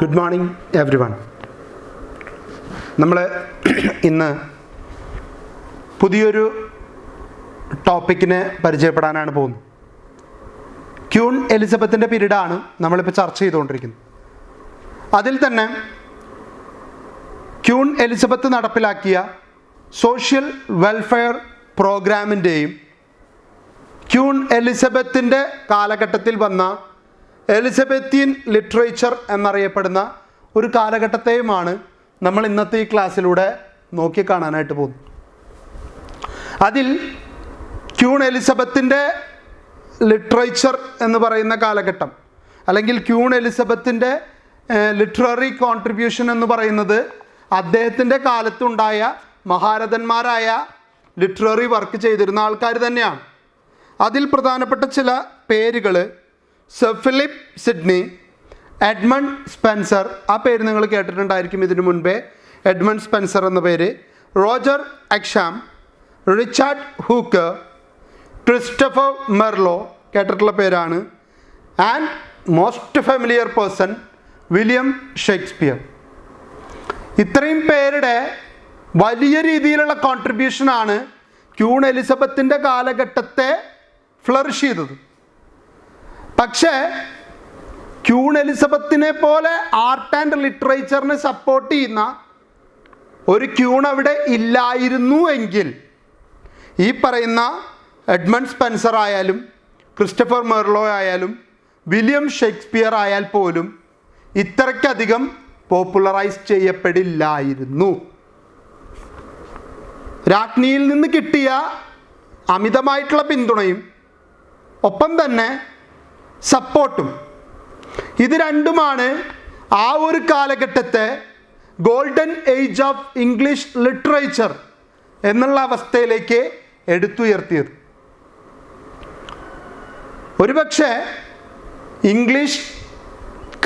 Good morning every one. നമ്മൾ ഇന്ന് പുതിയൊരു ടോപ്പിക്കിനെ പരിചയപ്പെടാനാണ് പോകുന്നത്. ക്യൂൺ എലിസബത്തിൻ്റെ പീരീഡാണ് നമ്മളിപ്പോൾ ചർച്ച ചെയ്തുകൊണ്ടിരിക്കുന്നത്. അതിൽ തന്നെ ക്യൂൺ എലിസബത്ത് നടപ്പിലാക്കിയ സോഷ്യൽ വെൽഫെയർ പ്രോഗ്രാമിൻ്റെയും ക്യൂൺ എലിസബത്തിൻ്റെ കാലഘട്ടത്തിൽ വന്ന എലിസബത്തിയൻ ലിറ്ററേച്ചർ എന്നറിയപ്പെടുന്ന ഒരു കാലഘട്ടത്തെയുമാണ് നമ്മൾ ഇന്നത്തെ ഈ ക്ലാസ്സിലൂടെ നോക്കിക്കാണാനായിട്ട് പോകുന്നത്. അതിൽ ക്യൂൺ എലിസബത്തിൻ്റെ ലിറ്ററേച്ചർ എന്ന് പറയുന്ന കാലഘട്ടം, അല്ലെങ്കിൽ ക്യൂൺ എലിസബത്തിൻ്റെ ലിറ്റററി കോൺട്രിബ്യൂഷൻ എന്ന് പറയുന്നത് അദ്ദേഹത്തിൻ്റെ കാലത്തുണ്ടായ മഹാരഥന്മാരായ ലിറ്റററി വർക്ക് ചെയ്തിരുന്ന ആൾക്കാർ തന്നെയാണ്. അതിൽ പ്രധാനപ്പെട്ട ചില പേരുകൾ: sir Philip Sydney, Edmund Spencer, ആ പേര് നിങ്ങൾ കേട്ടിട്ടുണ്ടായിരിക്കും ഇതിനു മുൻപേ, എഡ്മണ്ട് സ്പെൻസർ എന്ന പേര്, Roger exam, Richard Hooker, Christopher Merlo, കേട്ടിട്ടുള്ള പേരാണ്, and most familiar person William Shakespeare. ഇത്രയും പേരുടെ വലിയ രീതിയിലുള്ള കോൺട്രിബ്യൂഷനാണ് ക്യൂൺ എലിസബത്തിൻ്റെ കാലഘട്ടത്തെ ഫ്ലറിഷ് ചെയ്തത്. പക്ഷേ ക്യൂൺ എലിസബത്തിനെ പോലെ ആർട്ട് ആൻഡ് ലിറ്ററേച്ചറിനെ സപ്പോർട്ട് ചെയ്യുന്ന ഒരു ക്യൂൺ അവിടെ ഇല്ലായിരുന്നു എങ്കിൽ ഈ പറയുന്ന എഡ്മണ്ട് സ്പെൻസർ ആയാലും ക്രിസ്റ്റഫർ മെർലോ ആയാലും വില്യം ഷേക്സ്പിയർ ആയാൽ പോലും ഇത്രയ്ക്കധികം പോപ്പുലറൈസ് ചെയ്യപ്പെടില്ലായിരുന്നു. രാജ്ഞിയിൽ നിന്ന് കിട്ടിയ അമിതമായിട്ടുള്ള പിന്തുണയും ഒപ്പം തന്നെ സപ്പോർട്ടും, ഇത് രണ്ടുമാണ് ആ ഒരു കാലഘട്ടത്തെ golden age of English literature എന്നുള്ള അവസ്ഥയിലേക്ക് എടുത്തുയർത്തിയത്. ഒരുപക്ഷെ ഇംഗ്ലീഷ്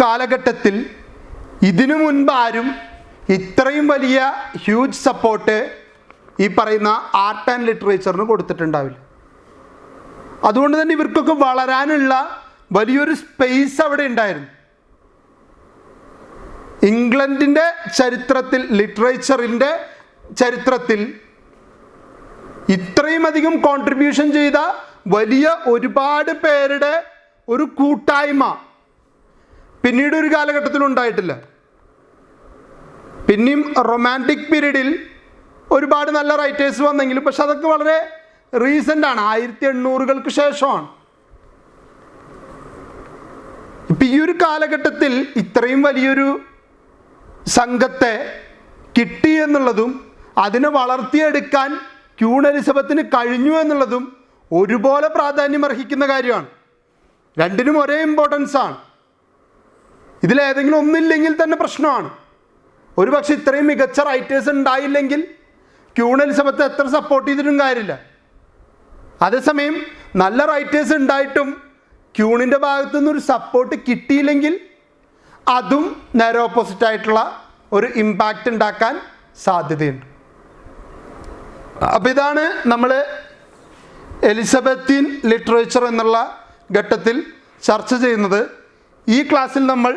കാലഘട്ടത്തിൽ ഇതിനു മുൻപ് ആരും ഇത്രയും വലിയ ഹ്യൂജ് സപ്പോർട്ട് ഈ പറയുന്ന ആർട്ട് ആൻഡ് ലിറ്ററേച്ചറിന് കൊടുത്തിട്ടുണ്ടാവില്ല. അതുകൊണ്ട് തന്നെ ഇവർക്കൊക്കെ വളരാനുള്ള വലിയൊരു സ്പേസ് അവിടെ ഉണ്ടായിരുന്നു. ഇംഗ്ലണ്ടിൻ്റെ ചരിത്രത്തിൽ, ലിറ്ററേച്ചറിൻ്റെ ചരിത്രത്തിൽ ഇത്രയും അധികം കോൺട്രിബ്യൂഷൻ ചെയ്ത വലിയ ഒരുപാട് പേരുടെ ഒരു കൂട്ടായ്മ പിന്നീട് ഒരു കാലഘട്ടത്തിൽ ഉണ്ടായിട്ടില്ല. പിന്നെയും റൊമാൻറ്റിക് പീരീഡിൽ ഒരുപാട് നല്ല റൈറ്റേഴ്സ് വന്നെങ്കിലും പക്ഷെ അതൊക്കെ വളരെ റീസെൻ്റ് ആണ്, 1800-കൾക്ക് ശേഷമാണ്. ഇപ്പം ഈ ഒരു കാലഘട്ടത്തിൽ ഇത്രയും വലിയൊരു സംഘത്തെ കിട്ടി എന്നുള്ളതും അതിനെ വളർത്തിയെടുക്കാൻ ക്യൂൺ എലിസബത്തിന് കഴിഞ്ഞു എന്നുള്ളതും ഒരുപോലെ പ്രാധാന്യം അർഹിക്കുന്ന കാര്യമാണ്. രണ്ടിനും ഒരേ ഇമ്പോർട്ടൻസ് ആണ്. ഇതിലേതെങ്കിലും ഒന്നില്ലെങ്കിൽ തന്നെ പ്രശ്നമാണ്. ഒരുപക്ഷെ ഇത്രയും മികച്ച റൈറ്റേഴ്സ് ഉണ്ടായില്ലെങ്കിൽ ക്യൂൺ എലിസബത്ത് എത്ര സപ്പോർട്ട് ചെയ്തിട്ടും കാര്യമില്ല. അതേസമയം നല്ല റൈറ്റേഴ്സ് ഉണ്ടായിട്ടും ക്യൂണിൻ്റെ ഭാഗത്തു നിന്നൊരു സപ്പോർട്ട് കിട്ടിയില്ലെങ്കിൽ അതും നേരെ ഓപ്പോസിറ്റായിട്ടുള്ള ഒരു ഇമ്പാക്റ്റ് ഉണ്ടാക്കാൻ സാധ്യതയുണ്ട്. അപ്പം ഇതാണ് നമ്മൾ എലിസബത്തിയൻ ലിറ്ററേച്ചർ എന്നുള്ള ഘട്ടത്തിൽ ചർച്ച ചെയ്യുന്നത്. ഈ ക്ലാസ്സിൽ നമ്മൾ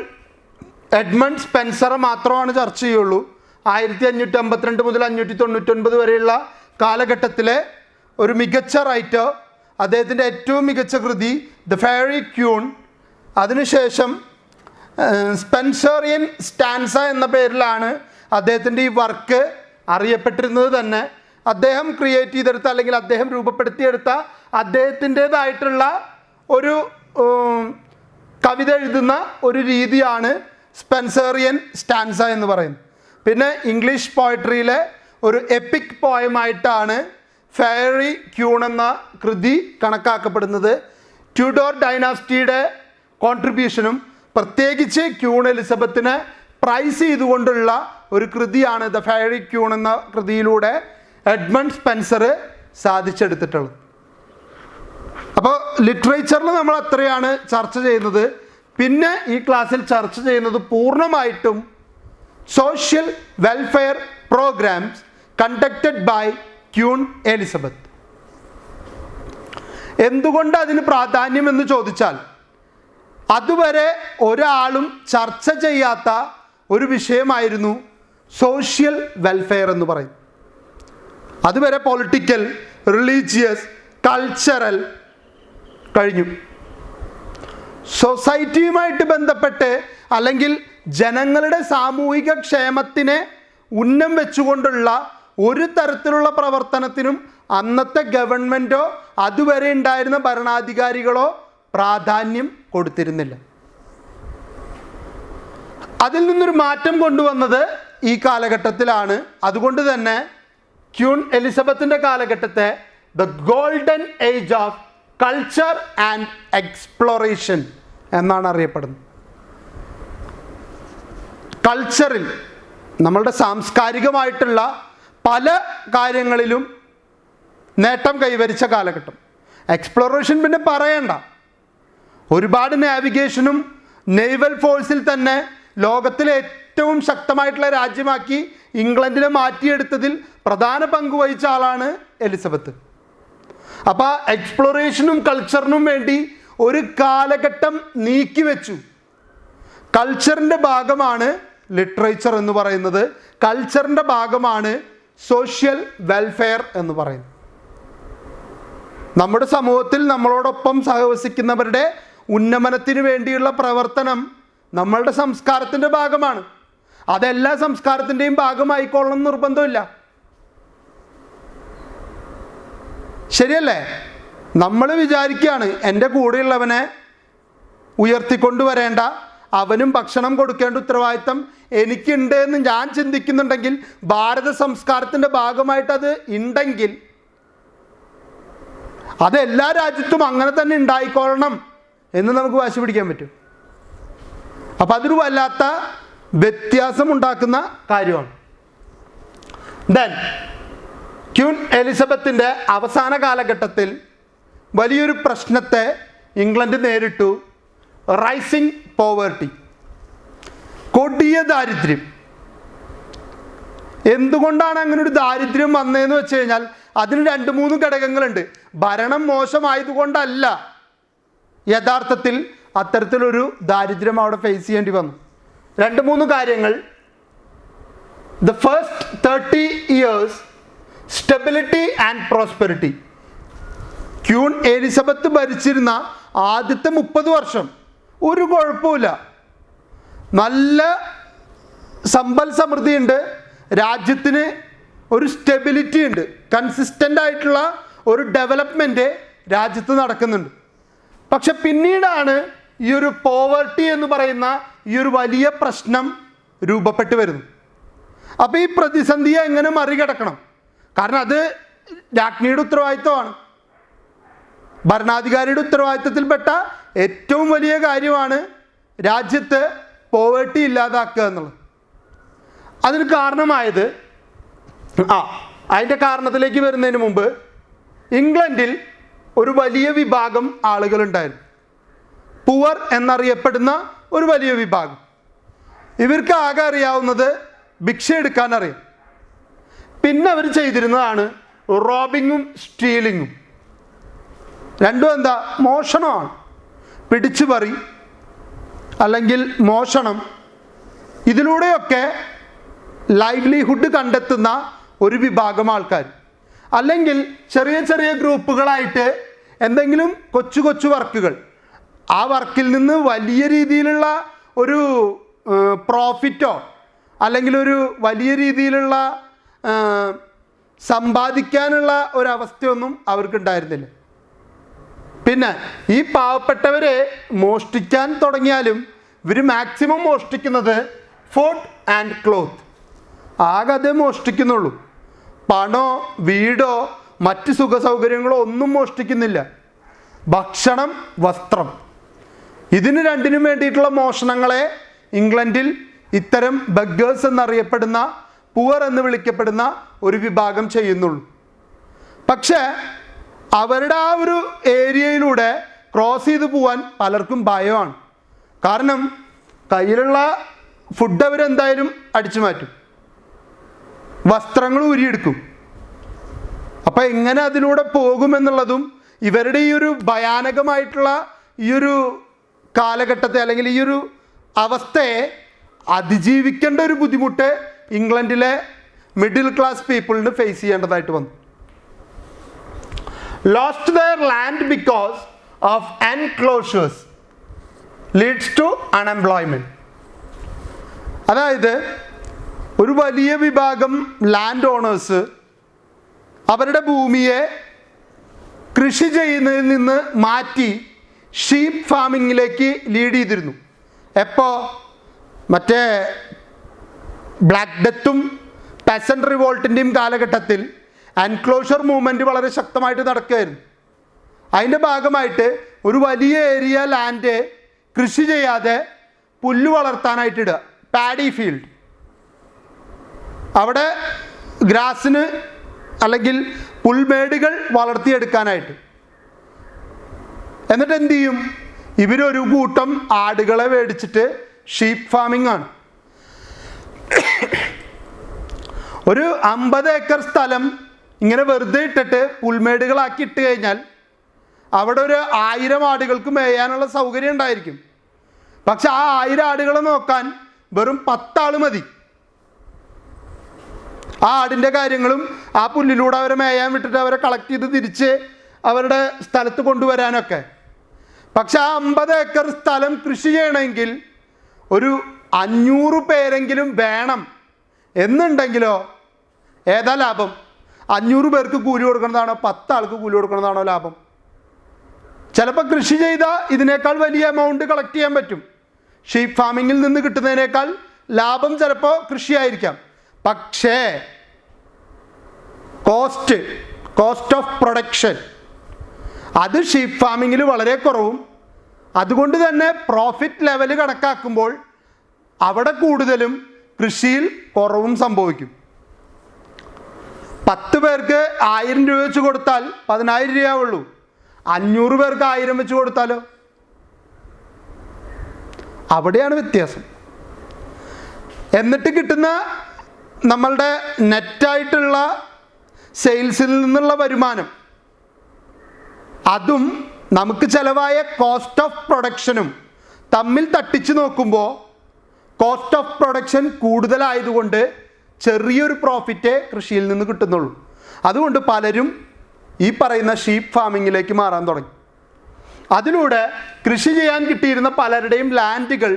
എഡ്മണ്ട് സ്പെൻസറെ മാത്രമാണ് ചർച്ച ചെയ്യുള്ളൂ. 1552 മുതൽ 599 വരെയുള്ള കാലഘട്ടത്തിലെ ഒരു മികച്ച റൈറ്റർ, അദ്ദേഹത്തിൻ്റെ ഏറ്റവും മികച്ച കൃതി ദ ഫെയറി ക്യൂൺ. അതിനുശേഷം സ്പെൻസറിയൻ സ്റ്റാൻസ എന്ന പേരിലാണ് അദ്ദേഹത്തിൻ്റെ ഈ വർക്ക് അറിയപ്പെട്ടിരുന്നത് തന്നെ. അദ്ദേഹം ക്രിയേറ്റ് ചെയ്തെടുത്ത, അല്ലെങ്കിൽ അദ്ദേഹം രൂപപ്പെടുത്തിയെടുത്ത അദ്ദേഹത്തിൻ്റേതായിട്ടുള്ള ഒരു കവിത എഴുതുന്ന ഒരു രീതിയാണ് സ്പെൻസറിയൻ സ്റ്റാൻസ എന്ന് പറയുന്നത്. പിന്നെ ഇംഗ്ലീഷ് പോയട്രിയിലെ ഒരു എപ്പിക് പോയമായിട്ടാണ് ഫെയറി ക്യൂൺ എന്ന കൃതി കണക്കാക്കപ്പെടുന്നത്. ട്യൂഡോർ ഡൈനാസ്റ്റിയുടെ കോൺട്രിബ്യൂഷനും പ്രത്യേകിച്ച് ക്യൂൺ എലിസബത്തിനെ പ്രൈസ് ചെയ്തുകൊണ്ടുള്ള ഒരു കൃതിയാണ് ദ ഫെയറി ക്യൂൺ എന്ന കൃതിയിലൂടെ എഡ്മണ്ട് സ്പെൻസർ സാധിച്ചെടുത്തിട്ടുള്ളത്. അപ്പോൾ ലിറ്ററേച്ചറിൽ നമ്മൾ അത്രയാണ് ചർച്ച ചെയ്യുന്നത്. പിന്നെ ഈ ക്ലാസ്സിൽ ചർച്ച ചെയ്യുന്നത് പൂർണ്ണമായിട്ടും social welfare programmes conducted by Queen Elizabeth. എന്തുകൊണ്ട് അതിന് പ്രാധാന്യം എന്ന് ചോദിച്ചാൽ, അതുവരെ ഒരാളും ചർച്ച ചെയ്യാത്ത ഒരു വിഷയമായിരുന്നു സോഷ്യൽ വെൽഫെയർ എന്ന് പറയും. അതുവരെ പൊളിറ്റിക്കൽ, റിലീജിയസ്, കൾച്ചറൽ കഴിഞ്ഞു. സൊസൈറ്റിയുമായിട്ട് ബന്ധപ്പെട്ട് അല്ലെങ്കിൽ ജനങ്ങളുടെ സാമൂഹിക ക്ഷേമത്തിനെ ഉന്നം വെച്ചുകൊണ്ടുള്ള ഒരു തരത്തിലുള്ള പ്രവർത്തനത്തിനും അന്നത്തെ ഗവൺമെൻറ്റോ അതുവരെ ഉണ്ടായിരുന്ന ഭരണാധികാരികളോ പ്രാധാന്യം കൊടുത്തിരുന്നില്ല. അതിൽ നിന്നൊരു മാറ്റം കൊണ്ടുവന്നത് ഈ കാലഘട്ടത്തിലാണ്. അതുകൊണ്ട് തന്നെ ക്വീൻ എലിസബത്തിൻ്റെ കാലഘട്ടത്തെ the golden age of culture and exploration എന്നാണ് അറിയപ്പെടുന്നത്. കൾച്ചറിൽ നമ്മളുടെ സാംസ്കാരികമായിട്ടുള്ള പല കാര്യങ്ങളിലും നേട്ടം കൈവരിച്ച കാലഘട്ടം. എക്സ്പ്ലോറേഷൻ പിന്നെ പറയണ്ട. ഒരുപാട് നാവിഗേഷനും നേവൽ ഫോഴ്സിൽ തന്നെ ലോകത്തിലെ ഏറ്റവും ശക്തമായിട്ടുള്ള രാജ്യമാക്കി ഇംഗ്ലണ്ടിനെ മാറ്റിയെടുത്തതിൽ പ്രധാന പങ്ക് വഹിച്ച ആളാണ് എലിസബത്ത്. അപ്പോൾ എക്സ്പ്ലോറേഷനും കൾച്ചറിനും വേണ്ടി ഒരു കാലഘട്ടം നീക്കിവെച്ചു. കൾച്ചറിൻ്റെ ഭാഗമാണ് ലിറ്ററേച്ചർ എന്ന് പറയുന്നത്. കൾച്ചറിൻ്റെ ഭാഗമാണ് സോഷ്യൽ വെൽഫെയർ എന്ന് പറയുന്നത്. നമ്മുടെ സമൂഹത്തിൽ നമ്മളോടൊപ്പം സഹവസിക്കുന്നവരുടെ ഉന്നമനത്തിന് വേണ്ടിയുള്ള പ്രവർത്തനം നമ്മളുടെ സംസ്കാരത്തിൻ്റെ ഭാഗമാണ്. അതെല്ലാ സംസ്കാരത്തിൻ്റെയും ഭാഗമായിക്കൊള്ളണം നിർബന്ധമില്ല. ശരിയല്ലേ? നമ്മൾ വിചാരിക്കുകയാണ് എൻ്റെ കൂടെയുള്ളവനെ ഉയർത്തിക്കൊണ്ടുവരേണ്ട, അവനും ഭക്ഷണം കൊടുക്കേണ്ട ഉത്തരവാദിത്തം എനിക്കുണ്ട് എന്ന് ഞാൻ ചിന്തിക്കുന്നുണ്ടെങ്കിൽ, ഭാരത സംസ്കാരത്തിൻ്റെ ഭാഗമായിട്ട് അത് ഉണ്ടെങ്കിൽ അതെല്ലാ രാജ്യത്തും അങ്ങനെ തന്നെ ഉണ്ടായിക്കൊള്ളണം എന്ന് നമുക്ക് വാശി പിടിക്കാൻ പറ്റും. അപ്പം അതൊരു വല്ലാത്ത വ്യത്യാസം ഉണ്ടാക്കുന്ന കാര്യമാണ്. ദെൻ ക്വീൻ എലിസബത്തിൻ്റെ അവസാന കാലഘട്ടത്തിൽ വലിയൊരു പ്രശ്നത്തെ ഇംഗ്ലണ്ട് നേരിട്ടു. റൈസിങ് പോവേർട്ടി, കൊടിയ ദാരിദ്ര്യം. എന്തുകൊണ്ടാണ് അങ്ങനെ ഒരു ദാരിദ്ര്യം വന്നതെന്ന് വെച്ച് കഴിഞ്ഞാൽ അതിന് 2-3 ഘടകങ്ങളുണ്ട്. ഭരണം മോശമായതുകൊണ്ടല്ല യഥാർത്ഥത്തിൽ അത്തരത്തിലൊരു ദാരിദ്ര്യം അവിടെ ഫേസ് ചെയ്യേണ്ടി വന്നു. 2-3 കാര്യങ്ങൾ. The first 30 years stability and prosperity. Queen Elizabeth ഭരിച്ചിരുന്ന ആദ്യത്തെ 30 വർഷം ഒരു കുഴപ്പമില്ല, നല്ല സമ്പൽ സമൃദ്ധിയുണ്ട്, രാജ്യത്തിന് ഒരു സ്റ്റെബിലിറ്റി ഉണ്ട്, കൺസിസ്റ്റൻ്റ് ആയിട്ടുള്ള ഒരു ഡെവലപ്മെൻറ്റ് രാജ്യത്ത് നടക്കുന്നുണ്ട്. പക്ഷെ പിന്നീടാണ് ഈ ഒരു പോവർട്ടി എന്ന് പറയുന്ന ഈ ഒരു വലിയ പ്രശ്നം രൂപപ്പെട്ടു വരുന്നത്. അപ്പോൾ ഈ പ്രതിസന്ധിയെ എങ്ങനെ മറികടക്കണം? കാരണം അത് രാജ്ഞിയുടെ ഉത്തരവാദിത്വമാണ്, ഭരണാധികാരിയുടെ ഉത്തരവാദിത്വത്തിൽപ്പെട്ട ഏറ്റവും വലിയ കാര്യമാണ് രാജ്യത്ത് പോവർട്ടി ഇല്ലാതാക്കുക എന്നുള്ളത്. അതിന് കാരണമായത്, അതിൻ്റെ കാരണത്തിലേക്ക് വരുന്നതിന് മുമ്പ് ഇംഗ്ലണ്ടിൽ ഒരു വലിയ വിഭാഗം ആളുകളുണ്ടായിരുന്നു, പുവർ എന്നറിയപ്പെടുന്ന ഒരു വലിയ വിഭാഗം. ഇവർക്ക് ആകെ അറിയാവുന്നത് ഭിക്ഷ എടുക്കാൻ അറിയാം. പിന്നെ അവർ ചെയ്തിരുന്നതാണ് റോബിങ്ങും സ്റ്റീലിങ്ങും. രണ്ടും എന്താ? മോഷണമാണ്. പിടിച്ചുപറി അല്ലെങ്കിൽ മോഷണം, ഇതിലൂടെയൊക്കെ ലൈവ്ലിഹുഡ് കണ്ടെത്തുന്ന ഒരു വിഭാഗം ആൾക്കാർ. അല്ലെങ്കിൽ ചെറിയ ചെറിയ ഗ്രൂപ്പുകളായിട്ട് എന്തെങ്കിലും കൊച്ചു കൊച്ചു വർക്കുകൾ, ആ വർക്കിൽ നിന്ന് വലിയ രീതിയിലുള്ള ഒരു പ്രോഫിറ്റോ അല്ലെങ്കിൽ ഒരു വലിയ രീതിയിലുള്ള സമ്പാദിക്കാനുള്ള ഒരവസ്ഥയൊന്നും അവർക്കുണ്ടായിരുന്നില്ല. പിന്നെ ഈ പാവപ്പെട്ടവരെ മോഷ്ടിക്കാൻ തുടങ്ങിയാലും ഇവർ മാക്സിമം മോഷ്ടിക്കുന്നത് ഫുഡ് ആൻഡ് ക്ലോത്ത്, ആകെ അതേ മോഷ്ടിക്കുന്നുള്ളൂ. പണോ വീടോ മറ്റ് സുഖ സൗകര്യങ്ങളോ ഒന്നും മോഷ്ടിക്കുന്നില്ല. ഭക്ഷണം, വസ്ത്രം, ഇതിന് രണ്ടിനും വേണ്ടിയിട്ടുള്ള മോഷണങ്ങളെ ഇംഗ്ലണ്ടിൽ ഇത്തരം ബഗ്ഗേഴ്സ് എന്നറിയപ്പെടുന്ന, പുവർ എന്ന് വിളിക്കപ്പെടുന്ന ഒരു വിഭാഗം ചെയ്യുന്നുള്ളൂ. പക്ഷേ അവരുടെ ആ ഒരു ഏരിയയിലൂടെ ക്രോസ് ചെയ്ത് പോകാൻ പലർക്കും ഭയമാണ്. കാരണം കയ്യിലുള്ള ഫുഡ് അവരെന്തായാലും അടിച്ചു മാറ്റും, വസ്ത്രങ്ങൾ ഊരിയെടുക്കും. അപ്പം എങ്ങനെ അതിലൂടെ പോകുമെന്നുള്ളതും ഇവരുടെ ഈ ഒരു ഭയാനകമായിട്ടുള്ള ഈ ഒരു കാലഘട്ടത്തെ അല്ലെങ്കിൽ ഈ ഒരു അവസ്ഥയെ അതിജീവിക്കേണ്ട ഒരു ബുദ്ധിമുട്ട് ഇംഗ്ലണ്ടിലെ മിഡിൽ ക്ലാസ് പീപ്പിളിന് ഫേസ് ചെയ്യേണ്ടതായിട്ട് വന്നു. Lost their land because of enclosures leads to unemployment. അതായത് ഒരു വലിയ വിഭാഗം ലാൻഡ് ഓണേഴ്സ് അവരുടെ ഭൂമിയെ കൃഷി ചെയ്യുന്നതിൽ നിന്ന് മാറ്റി ഷീപ്പ് ഫാമിങ്ങിലേക്ക് ലീഡ് ചെയ്തിരുന്നു. എപ്പോൾ? മറ്റേ ബ്ലാക്ക് ഡെത്തും പെസന്റ് റിവോൾട്ടിൻ്റെയും കാലഘട്ടത്തിൽ എൻക്ലോഷർ മൂവ്മെൻറ്റ് വളരെ ശക്തമായിട്ട് നടക്കുകയായിരുന്നു. അതിൻ്റെ ഭാഗമായിട്ട് ഒരു വലിയ ഏരിയ ലാൻഡ് കൃഷി ചെയ്യാതെ പുല്ല് വളർത്താനായിട്ട് ഇടുക, പാഡി ഫീൽഡ്. അവിടെ ഗ്രാസിന് അല്ലെങ്കിൽ പുൽമേടുകൾ വളർത്തിയെടുക്കാനായിട്ട്. എന്നിട്ട് എന്ത് ചെയ്യും? ഇവരൊരു കൂട്ടം ആടുകളെ മേടിച്ചിട്ട് ഷീപ്പ് ഫാമിംഗ് ആണ്. ഒരു 50 ഏക്കർ സ്ഥലം ഇങ്ങനെ വെറുതെ ഇട്ടിട്ട് പുൽമേടുകളാക്കി ഇട്ട് കഴിഞ്ഞാൽ അവിടെ ഒരു 1000 ആടുകൾക്ക് മേയാനുള്ള സൗകര്യം ഉണ്ടായിരിക്കും. പക്ഷെ ആ 1000 ആടുകളെ നോക്കാൻ വെറും 10 ആൾ മതി. ആ ആടിൻ്റെ കാര്യങ്ങളും ആ പുല്ലിലൂടെ അവരെ മേയാൻ വിട്ടിട്ട് അവരെ കളക്ട് ചെയ്ത് തിരിച്ച് അവരുടെ സ്ഥലത്ത് കൊണ്ടുവരാനൊക്കെ. പക്ഷെ ആ 50 ഏക്കർ സ്ഥലം കൃഷി ചെയ്യണമെങ്കിൽ ഒരു 500 പേരെങ്കിലും വേണം എന്നുണ്ടെങ്കിലോ ഏതാ ലാഭം? 500 പേർക്ക് കൂലി കൊടുക്കുന്നതാണോ 10 ആൾക്ക് കൂലി കൊടുക്കുന്നതാണോ ലാഭം? ചിലപ്പോൾ കൃഷി ചെയ്താൽ ഇതിനേക്കാൾ വലിയ എമൗണ്ട് കളക്ട് ചെയ്യാൻ പറ്റും. ഷീപ്പ് ഫാമിങ്ങിൽ നിന്ന് കിട്ടുന്നതിനേക്കാൾ ലാഭം ചിലപ്പോൾ കൃഷിയായിരിക്കാം. പക്ഷേ കോസ്റ്റ് ഓഫ് പ്രൊഡക്ഷൻ അത് ഷീപ്പ് ഫാമിങ്ങിൽ വളരെ കുറവും. അതുകൊണ്ട് തന്നെ പ്രോഫിറ്റ് ലെവൽ കണക്കാക്കുമ്പോൾ അവിടെ കൂടുതലും കൃഷിയിൽ കുറവും സംഭവിക്കും. 10 പേർക്ക് 1000 രൂപ വെച്ച് കൊടുത്താൽ 10,000 രൂപയാവുള്ളൂ. 500 പേർക്ക് 1000 വെച്ച് കൊടുത്താലോ? അവിടെയാണ് വ്യത്യാസം. എന്നിട്ട് കിട്ടുന്ന നമ്മളുടെ നെറ്റായിട്ടുള്ള സെയിൽസിൽ നിന്നുള്ള വരുമാനം, അതും നമുക്ക് ചിലവായ കോസ്റ്റ് ഓഫ് പ്രൊഡക്ഷനും തമ്മിൽ തട്ടിച്ച് നോക്കുമ്പോൾ കോസ്റ്റ് ഓഫ് പ്രൊഡക്ഷൻ കൂടുതലായതുകൊണ്ട് ചെറിയൊരു പ്രോഫിറ്റേ കൃഷിയിൽ നിന്ന് കിട്ടുന്നുള്ളൂ. അതുകൊണ്ട് പലരും ഈ പറയുന്ന ഷീപ്പ് ഫാമിങ്ങിലേക്ക് മാറാൻ തുടങ്ങി. അതിലൂടെ കൃഷി ചെയ്യാൻ കിട്ടിയിരുന്ന പലരുടെയും ലാൻഡുകൾ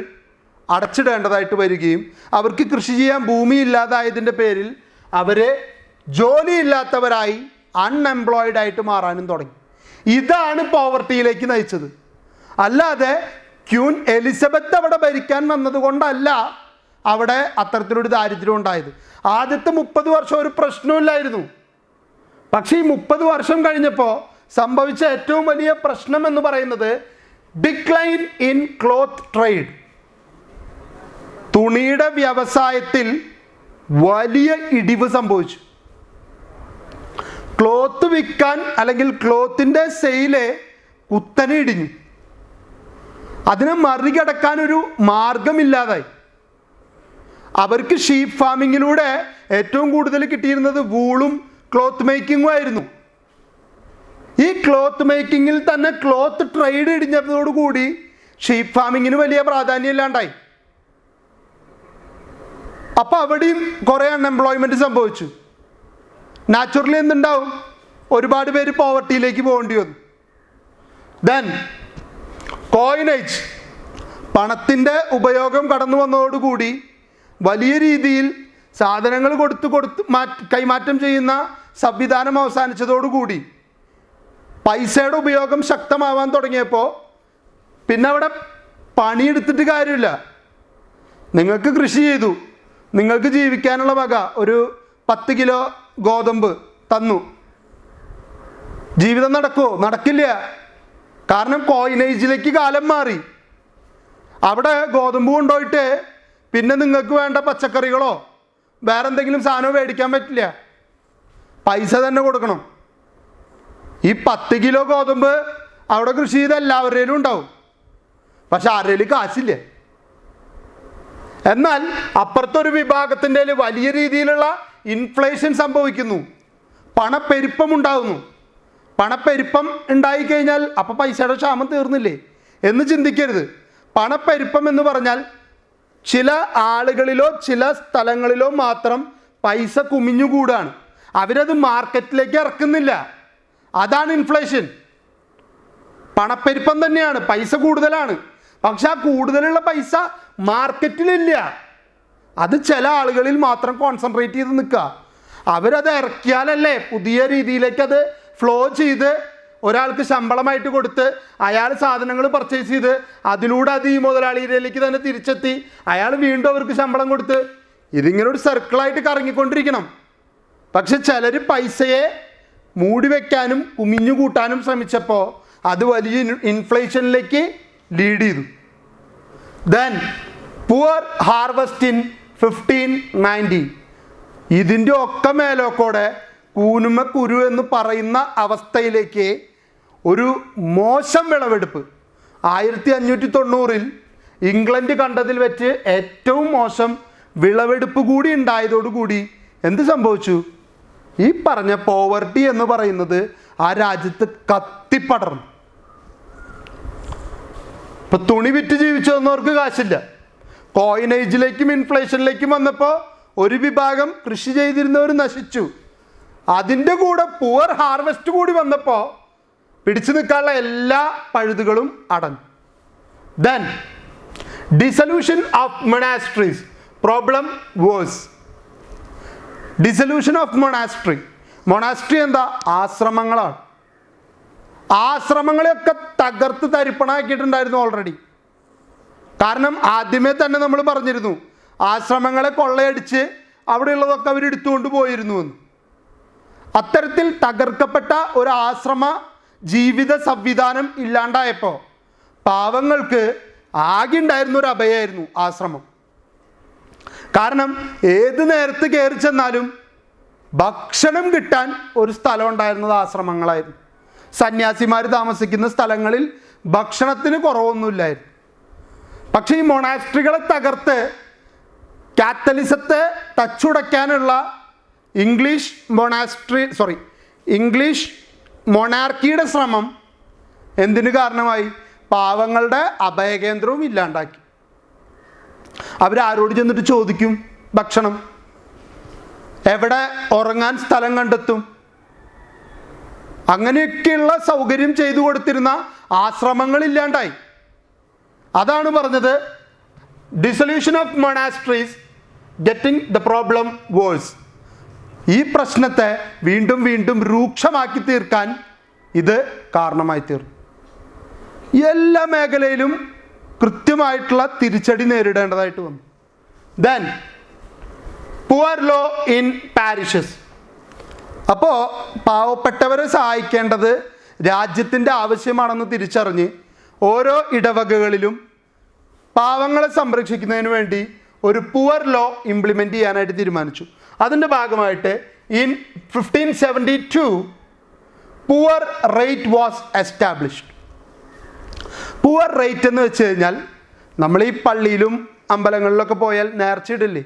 അടച്ചിടേണ്ടതായിട്ട് വരികയും അവർക്ക് കൃഷി ചെയ്യാൻ ഭൂമി ഇല്ലാതായതിൻ്റെ പേരിൽ അവരെ ജോലിയില്ലാത്തവരായി അൺഎംപ്ലോയിഡ് ആയിട്ട് മാറാനും തുടങ്ങി. ഇതാണ് പോവർട്ടിയിലേക്ക് നയിച്ചത്. അല്ലാതെ ക്യൂൻ എലിസബത്ത് അവിടെ ഭരിക്കാൻ വന്നതുകൊണ്ടല്ല അവിടെ അത്തരത്തിലൊരു ദാരിദ്ര്യം ഉണ്ടായത്. ആദ്യത്തെ 30 വർഷം ഒരു പ്രശ്നമില്ലായിരുന്നു. പക്ഷേ ഈ 30 വർഷം കഴിഞ്ഞപ്പോൾ സംഭവിച്ച ഏറ്റവും വലിയ പ്രശ്നം എന്ന് പറയുന്നത് ഡിക്ലൈൻ ഇൻ ക്ലോത്ത് ട്രേഡ്. തുണിയുടെ വ്യവസായത്തിൽ വലിയ ഇടിവ് സംഭവിച്ചു. ക്ലോത്ത് വിൽക്കാൻ അല്ലെങ്കിൽ ക്ലോത്തിൻ്റെ സെയില് കുത്തനെ ഇടിഞ്ഞു. അതിനെ മറികടക്കാൻ ഒരു മാർഗമില്ലാതായി. അവർക്ക് ഷീപ്പ് ഫാമിങ്ങിലൂടെ ഏറ്റവും കൂടുതൽ കിട്ടിയിരുന്നത് വൂളും ക്ലോത്ത് മേക്കിങ്ങും ആയിരുന്നു. ഈ ക്ലോത്ത് മേക്കിങ്ങിൽ തന്നെ ക്ലോത്ത് ട്രേഡ് ഇടിഞ്ഞതോടുകൂടി ഷീപ്പ് ഫാമിങ്ങിന് വലിയ പ്രാധാന്യം ഇല്ലാണ്ടായി. അപ്പോൾ അവിടെയും കുറേ അൺഎംപ്ലോയ്മെൻറ്റ് സംഭവിച്ചു. നാച്ചുറലി എന്തുണ്ടാവും? ഒരുപാട് പേര് പോവർട്ടിയിലേക്ക് പോകേണ്ടി വന്നു. ദെൻ കോയിനേജ്, പണത്തിൻ്റെ ഉപയോഗം കടന്നു വന്നതോടുകൂടി വലിയ രീതിയിൽ സാധനങ്ങൾ കൊടുത്ത് കൈമാറ്റം ചെയ്യുന്ന സംവിധാനം അവസാനിച്ചതോടുകൂടി പൈസയുടെ ഉപയോഗം ശക്തമാവാൻ തുടങ്ങിയപ്പോൾ പിന്നെ അവിടെ പണിയെടുത്തിട്ട് കാര്യമില്ല. നിങ്ങൾക്ക് കൃഷി ചെയ്തു, നിങ്ങൾക്ക് ജീവിക്കാനുള്ള വക ഒരു 10 കിലോ ഗോതമ്പ് തന്നു, ജീവിതം നടക്കുമോ? നടക്കില്ല. കാരണം കോയിനേജിലേക്ക് കാലം മാറി. അവിടെ ഗോതമ്പ് കൊണ്ടുപോയിട്ട് പിന്നെ നിങ്ങൾക്ക് വേണ്ട പച്ചക്കറികളോ വേറെ എന്തെങ്കിലും സാധനമോ മേടിക്കാൻ പറ്റില്ല, പൈസ തന്നെ കൊടുക്കണം. ഈ 10 കിലോ ഗോതമ്പ് അവിടെ കൃഷി ചെയ്ത എല്ലാവരുടെയും ഉണ്ടാവും, പക്ഷെ ആരുടെയും കാശില്ല. എന്നാൽ അപ്പുറത്തൊരു വിഭാഗത്തിൻ്റെ വലിയ രീതിയിലുള്ള ഇൻഫ്ലേഷൻ സംഭവിക്കുന്നു, പണപ്പെരുപ്പം ഉണ്ടാകുന്നു. പണപ്പെരുപ്പം ഉണ്ടായിക്കഴിഞ്ഞാൽ അപ്പം പൈസയുടെ ക്ഷാമം തീർന്നില്ലേ എന്ന് ചിന്തിക്കരുത്. പണപ്പെരുപ്പം എന്ന് പറഞ്ഞാൽ ചില ആളുകളിലോ ചില സ്ഥലങ്ങളിലോ മാത്രം പൈസ കുമിഞ്ഞുകൂടാണ്, അവരത് മാർക്കറ്റിലേക്ക് ഇറക്കുന്നില്ല. അതാണ് ഇൻഫ്ലേഷൻ. പണപ്പെരുപ്പം തന്നെയാണ്, പൈസ കൂടുതലാണ്, പക്ഷെ ആ കൂടുതലുള്ള പൈസ മാർക്കറ്റിലില്ല. അത് ചില ആളുകളിൽ മാത്രം കോൺസെൻട്രേറ്റ് ചെയ്ത് നിൽക്കുക. അവരത് ഇറക്കിയാലല്ലേ പുതിയ രീതിയിലേക്ക് അത് ഫ്ലോ ചെയ്ത് ഒരാൾക്ക് ശമ്പളമായിട്ട് കൊടുത്ത് അയാൾ സാധനങ്ങൾ പർച്ചേസ് ചെയ്ത് അതിലൂടെ അത് ഈ മുതലാളിയിലേക്ക് തന്നെ തിരിച്ചെത്തി അയാൾ വീണ്ടും അവർക്ക് ശമ്പളം കൊടുത്ത് ഇതിങ്ങനെ ഒരു സർക്കിളായിട്ട് കറങ്ങിക്കൊണ്ടിരിക്കണം. പക്ഷെ ചിലർ പൈസയെ മൂടി വയ്ക്കാനും കുമിഞ്ഞു കൂട്ടാനും ശ്രമിച്ചപ്പോൾ അത് വലിയ ഇൻഫ്ലേഷനിലേക്ക് ലീഡ് ചെയ്തു. Then poor harvest in 1590. ഇതിൻ്റെ ഒക്കെ മേലോക്കൂടെ കൂനുമ കുരു എന്ന് പറയുന്ന അവസ്ഥയിലേക്ക് ഒരു മോശം വിളവെടുപ്പ് 1590 ഇംഗ്ലണ്ട് കണ്ടതിൽ വെച്ച് ഏറ്റവും മോശം വിളവെടുപ്പ് കൂടി ഉണ്ടായതോടുകൂടി എന്ത് സംഭവിച്ചു? ഈ പറഞ്ഞ പോവർട്ടി എന്ന് പറയുന്നത് ആ രാജ്യത്ത് കത്തിപ്പടർന്നു. ഇപ്പം തുണി വിറ്റ് ജീവിച്ചു വന്നവർക്ക് കാശില്ല. കോയിനേജിലേക്കും ഇൻഫ്ലേഷനിലേക്കും വന്നപ്പോൾ ഒരു വിഭാഗം കൃഷി ചെയ്തിരുന്നവർ നശിച്ചു. അതിൻ്റെ കൂടെ പുവർ ഹാർവെസ്റ്റ് കൂടി വന്നപ്പോൾ പിടിച്ചു നിൽക്കാനുള്ള എല്ലാ പഴുതുകളും അടഞ്ഞു. Then dissolution of monasteries. Problem worse. Dissolution of monastery. Monastery എന്താ? ആശ്രമങ്ങളാണ്. ആശ്രമങ്ങളെയൊക്കെ തകർത്ത് തരിപ്പണമാക്കിയിട്ടുണ്ടായിരുന്നു ഓൾറെഡി. കാരണം ആദ്യമേ തന്നെ നമ്മൾ പറഞ്ഞിരുന്നു ആശ്രമങ്ങളെ കൊള്ളയടിച്ച് അവിടെയുള്ളതൊക്കെ അവർ എടുത്തുകൊണ്ട് പോയിരുന്നു എന്ന്. അത്തരത്തിൽ തകർക്കപ്പെട്ട ഒരു ആശ്രമ ജീവിത സംവിധാനം ഇല്ലാണ്ടായപ്പോൾ പാവങ്ങൾക്ക് ആകെ ഉണ്ടായിരുന്ന ഒരു അഭയമായിരുന്നു ആശ്രമം. കാരണം ഏത് നേരത്ത് കയറി ചെന്നാലും ഭക്ഷണം കിട്ടാൻ ഒരു സ്ഥലം ഉണ്ടായിരുന്നത് ആശ്രമങ്ങളായിരുന്നു. സന്യാസിമാർ താമസിക്കുന്ന സ്ഥലങ്ങളിൽ ഭക്ഷണത്തിന് കുറവൊന്നുമില്ലായിരുന്നു. പക്ഷേ ഈ മൊണാസ്ട്രികളെ തകർത്ത് കാത്തലിസത്തെ തച്ചുടയ്ക്കാനുള്ള ഇംഗ്ലീഷ് മൊണാർക്കിയുടെ ശ്രമം എന്തിനു കാരണമായി? പാവങ്ങളുടെ അഭയകേന്ദ്രവും ഇല്ലാണ്ടാക്കി. അവരാരോട് ചെന്നിട്ട് ചോദിക്കും ഭക്ഷണം? എവിടെ ഉറങ്ങാൻ സ്ഥലം കണ്ടെത്തും? അങ്ങനെയൊക്കെയുള്ള സൗകര്യം ചെയ്തു കൊടുത്തിരുന്ന ആശ്രമങ്ങളില്ലാണ്ടായി. അതാണ് പറഞ്ഞത് dissolution of monasteries getting the problem worse. ഈ പ്രശ്നത്തെ വീണ്ടും വീണ്ടും രൂക്ഷമാക്കി തീർക്കാൻ ഇത് കാരണമായി തീർന്നു. എല്ലാ മേഖലയിലും കൃത്യമായിട്ടുള്ള തിരിച്ചടി നേരിടേണ്ടതായിട്ട് വന്നു. Then poor law in parishes. അപ്പോൾ പാവപ്പെട്ടവരെ സഹായിക്കേണ്ടത് രാജ്യത്തിൻ്റെ ആവശ്യമാണെന്ന് തിരിച്ചറിഞ്ഞ് ഓരോ ഇടവകകളിലും പാവങ്ങളെ സംരക്ഷിക്കുന്നതിന് വേണ്ടി ഒരു പുവർ ലോ ഇംപ്ലിമെൻ്റ് ചെയ്യാനായിട്ട് തീരുമാനിച്ചു. അതിൻ്റെ ഭാഗമായിട്ട് in 1572 poor rate was established. Poor rate എന്ന് വെച്ച് കഴിഞ്ഞാൽ നമ്മൾ ഈ പള്ളിയിലും അമ്പലങ്ങളിലൊക്കെ പോയാൽ നേർച്ചയിടില്ലേ,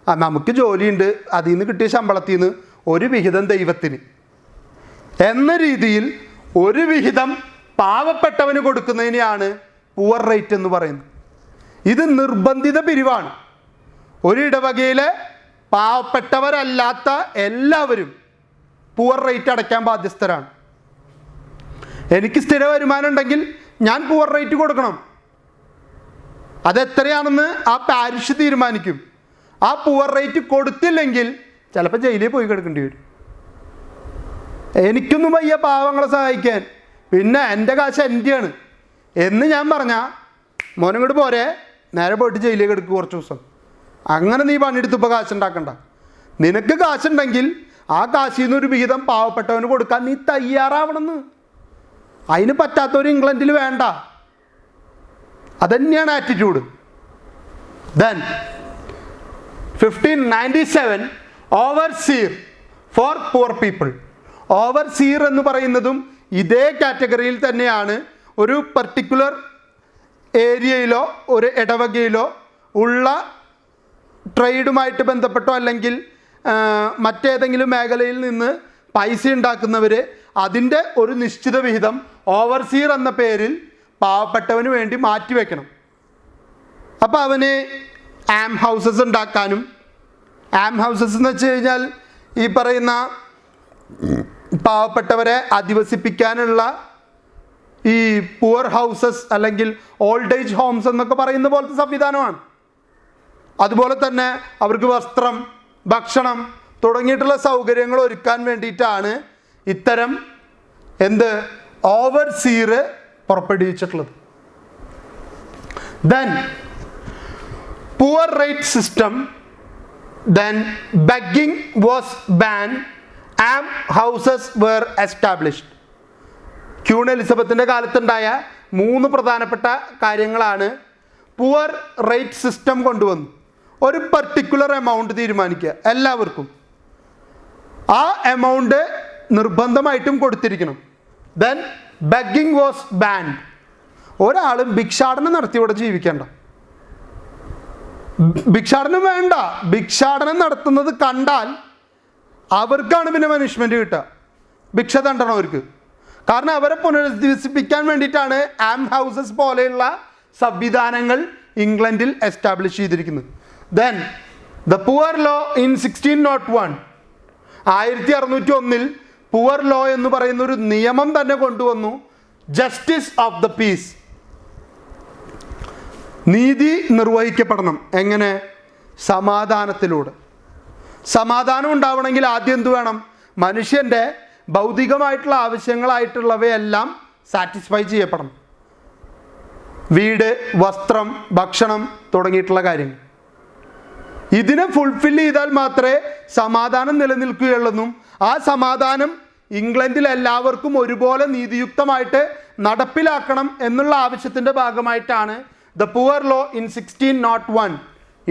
നമുക്ക് ജോലിയുണ്ട്, അതിൽ നിന്ന് കിട്ടിയ ശമ്പളത്തിൽ നിന്ന് ഒരു വിഹിതം ദൈവത്തിന് എന്ന രീതിയിൽ ഒരു വിഹിതം പാവപ്പെട്ടവന് കൊടുക്കുന്നതിനെയാണ് പുവർ റേറ്റ് എന്ന് പറയുന്നത്. ഇത് നിർബന്ധിത പിരിവാണ്. ഒരു ഇടവകയിലെ പാവപ്പെട്ടവരല്ലാത്ത എല്ലാവരും പുവർ റേറ്റ് അടയ്ക്കാൻ ബാധ്യസ്ഥരാണ്. എനിക്ക് സ്ഥിര വരുമാനം ഉണ്ടെങ്കിൽ ഞാൻ പുവർ റേറ്റ് കൊടുക്കണം. അതെത്രയാണെന്ന് ആ പാരിഷ് തീരുമാനിക്കും. ആ പുവർ റേറ്റ് കൊടുത്തില്ലെങ്കിൽ ചിലപ്പോൾ ജയിലിൽ പോയി കിടക്കേണ്ടി വരും. എനിക്കൊന്നും വയ്യ പാവങ്ങളെ സഹായിക്കാൻ, പിന്നെ എൻ്റെ കാശ് എൻ്റെയാണ് എന്ന് ഞാൻ പറഞ്ഞാൽ മോനും കൂടി പോരെ, നേരെ പോയിട്ട് ജയിലിലേക്ക് എടുക്കുക കുറച്ച് ദിവസം. അങ്ങനെ നീ പണിയെടുത്തപ്പോൾ കാശുണ്ടാക്കണ്ട. നിനക്ക് കാശുണ്ടെങ്കിൽ ആ കാശിൽ നിന്നൊരു വിഹിതം പാവപ്പെട്ടവന് കൊടുക്കാൻ നീ തയ്യാറാവണമെന്ന്. അതിന് പറ്റാത്തവർ ഇംഗ്ലണ്ടിൽ വേണ്ട. അതന്നെയാണ് attitude. Then 1597 overseer for poor people. Overseer എന്ന് പറയുന്നതും ഇതേ കാറ്റഗറിയിൽ തന്നെയാണ്. ഒരു പർട്ടിക്കുലർ ഏരിയയിലോ ഒരു ഇടവകയിലോ ഉള്ള ട്രേഡുമായിട്ട് ബന്ധപ്പെട്ടോ അല്ലെങ്കിൽ മറ്റേതെങ്കിലും മേഖലയിൽ നിന്ന് പൈസ ഉണ്ടാക്കുന്നവർ അതിൻ്റെ ഒരു നിശ്ചിത വിഹിതം ഓവർസീർ എന്ന പേരിൽ പാവപ്പെട്ടവന് വേണ്ടി മാറ്റിവെക്കണം. അപ്പോൾ അവന് ആം ഹൗസസ് ഉണ്ടാക്കാനും, ആം ഹൗസസ് എന്ന് വെച്ച് കഴിഞ്ഞാൽ ഈ പറയുന്ന പാവപ്പെട്ടവരെ അധിവസിപ്പിക്കാനുള്ള ഈ പുവർ ഹൗസസ് അല്ലെങ്കിൽ ഓൾഡ് ഏജ് ഹോംസ് എന്നൊക്കെ പറയുന്ന പോലത്തെ സംവിധാനമാണ്. അതുപോലെ തന്നെ അവർക്ക് വസ്ത്രം, ഭക്ഷണം തുടങ്ങിയിട്ടുള്ള സൗകര്യങ്ങൾ ഒരുക്കാൻ വേണ്ടിയിട്ടാണ് ഇത്തരം ഓവർസീർ പുറപ്പെടുവിച്ചിട്ടുള്ളത്. Then poor rate system, then begging was ban, ആം ഹൗസസ് വെർ എസ്റ്റാബ്ലിഷ്ഡ്. ക്യൂൺ എലിസബത്തിൻ്റെ കാലത്തുണ്ടായ 3 പ്രധാനപ്പെട്ട കാര്യങ്ങളാണ്. പുവർ റേറ്റ് സിസ്റ്റം കൊണ്ടുവന്നു. ഒരു പർട്ടിക്കുലർ എമൗണ്ട് തീരുമാനിക്കുക എല്ലാവർക്കും, ആ എമൗണ്ട് നിർബന്ധമായിട്ടും കൊടുത്തിരിക്കണം. Then begging was banned. ഒരാളും ഭിക്ഷാടനം നടത്തിയോടെ ജീവിക്കേണ്ട, ഭിക്ഷാടനം വേണ്ട. ഭിക്ഷാടനം നടത്തുന്നത് കണ്ടാൽ അവർക്കാണ് പിന്നെ പനിഷ്മെൻറ്റ് കിട്ടുക, ഭിക്ഷ തണ്ടണം അവർക്ക്. കാരണം അവരെ പുനരധിവസിപ്പിക്കാൻ വേണ്ടിയിട്ടാണ് ആം ഹൗസസ് പോലെയുള്ള സംവിധാനങ്ങൾ ഇംഗ്ലണ്ടിൽ എസ്റ്റാബ്ലിഷ് ചെയ്തിരിക്കുന്നത്. Then the poor law in 1601, 1601 poor law എന്ന് പറയുന്ന ഒരു നിയമം തന്നെ കൊണ്ടുവന്നു. ജസ്റ്റിസ് ഓഫ് ദ പീസ്, നീതി നിർവഹിക്കപ്പെടണം. എങ്ങനെ? സമാധാനത്തിലൂടെ. സമാധാനം ഉണ്ടാവണമെങ്കിൽ ആദ്യം എന്ത് വേണം? മനുഷ്യൻ്റെ ഭൗതികമായിട്ടുള്ള ആവശ്യങ്ങളായിട്ടുള്ളവയെല്ലാം സാറ്റിസ്ഫൈ ചെയ്യപ്പെടണം. വീട്, വസ്ത്രം, ഭക്ഷണം തുടങ്ങിയിട്ടുള്ള കാര്യങ്ങൾ. ഇതിനെ ഫുൾഫിൽ ചെയ്താൽ മാത്രമേ സമാധാനം നിലനിൽക്കുകയുള്ളെന്നും ആ സമാധാനം ഇംഗ്ലണ്ടിൽ എല്ലാവർക്കും ഒരുപോലെ നീതിയുക്തമായിട്ട് നടപ്പിലാക്കണം എന്നുള്ള ആവശ്യത്തിൻ്റെ ഭാഗമായിട്ടാണ് the poor law in 1601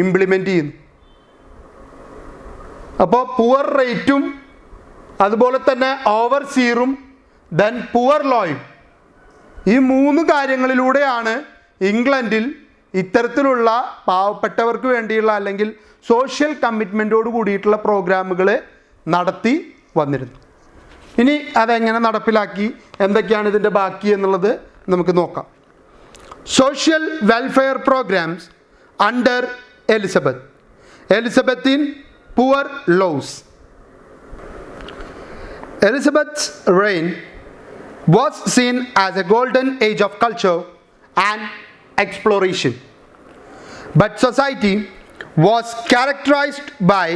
implement ചെയ്യുന്നത്. അപ്പോൾ പുവർ റേറ്റും അതുപോലെ തന്നെ ഓവർസീറും ദെൻ പുവർ ലോയും, ഈ 3 കാര്യങ്ങളിലൂടെയാണ് ഇംഗ്ലണ്ടിൽ ഇത്തരത്തിലുള്ള പാവപ്പെട്ടവർക്ക് വേണ്ടിയുള്ള അല്ലെങ്കിൽ സോഷ്യൽ കമ്മിറ്റ്മെൻറ്റോട് കൂടിയിട്ടുള്ള പ്രോഗ്രാമുകൾ നടത്തി വന്നിരുന്നത്. ഇനി അതെങ്ങനെ നടപ്പിലാക്കി, എന്തൊക്കെയാണ് ഇതിൻ്റെ ബാക്കി എന്നുള്ളത് നമുക്ക് നോക്കാം. Social welfare programs under Elizabeth, Elizabethan poor laws. Elizabeth's reign was seen as a golden age of culture and exploration. But society was characterized by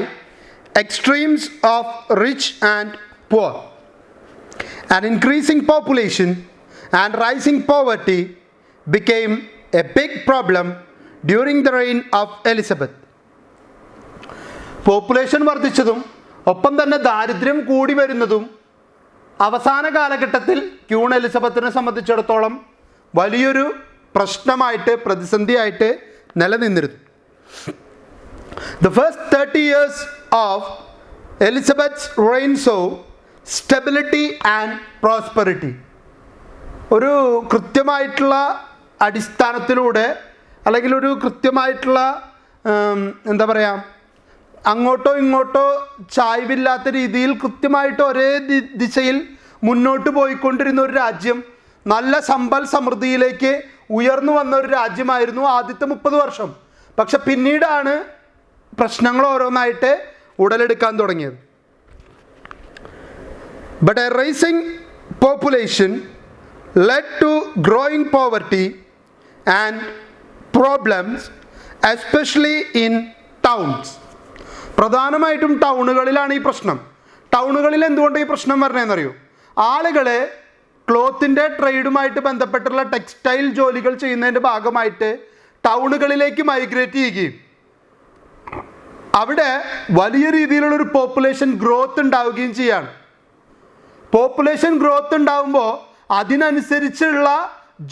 extremes of rich and poor. An increasing population and rising poverty became a big problem during the reign of Elizabeth. Population വർദ്ധിച്ചതും ഒപ്പം തന്നെ ദാരിദ്ര്യം കൂടി വരുന്നതും അവസാന കാലഘട്ടത്തിൽ queen എലിസബത്തിനെ സംബന്ധിച്ചിടത്തോളം വലിയൊരു പ്രശ്നമായിട്ട്, പ്രതിസന്ധിയായിട്ട് നിലനിന്നിരുന്നു. The first 30 years of Elizabeth's reign saw stability and prosperity. ഒരു കൃത്യമായിട്ടുള്ള അടിസ്ഥാനത്തിലൂടെ അല്ലെങ്കിൽ ഒരു കൃത്യമായിട്ടുള്ള എന്താ പറയുക, അങ്ങോട്ടോ ഇങ്ങോട്ടോ ചായ്വില്ലാത്ത രീതിയിൽ കൃത്യമായിട്ട് ഒരേ ദിശയിൽ മുന്നോട്ട് പോയിക്കൊണ്ടിരുന്ന ഒരു രാജ്യം, നല്ല സമ്പൽ സമൃദ്ധിയിലേക്ക് ഉയർന്നു വന്ന ഒരു രാജ്യമായിരുന്നു ആദ്യത്തെ 30 വർഷം. പക്ഷെ പിന്നീടാണ് പ്രശ്നങ്ങൾ ഓരോന്നായിട്ട് ഉടലെടുക്കാൻ തുടങ്ങിയത്. But a rising population led to growing poverty and problems, especially in towns. പ്രധാനമായിട്ടും ടൗണുകളിലാണ് ഈ പ്രശ്നം. ടൗണുകളിൽ എന്തുകൊണ്ട് ഈ പ്രശ്നം വരണേന്നറിയോ? ആളുകൾ ക്ലോത്തിൻ്റെ ട്രേഡുമായിട്ട് ബന്ധപ്പെട്ടുള്ള ടെക്സ്റ്റൈൽ ജോലികൾ ചെയ്യുന്നതിൻ്റെ ഭാഗമായിട്ട് ടൗണുകളിലേക്ക് മൈഗ്രേറ്റ് ചെയ്യുകയും അവിടെ വലിയ രീതിയിലുള്ളൊരു പോപ്പുലേഷൻ ഗ്രോത്ത് ഉണ്ടാവുകയും ചെയ്യാണ്. പോപ്പുലേഷൻ ഗ്രോത്ത് ഉണ്ടാകുമ്പോൾ അതിനനുസരിച്ചുള്ള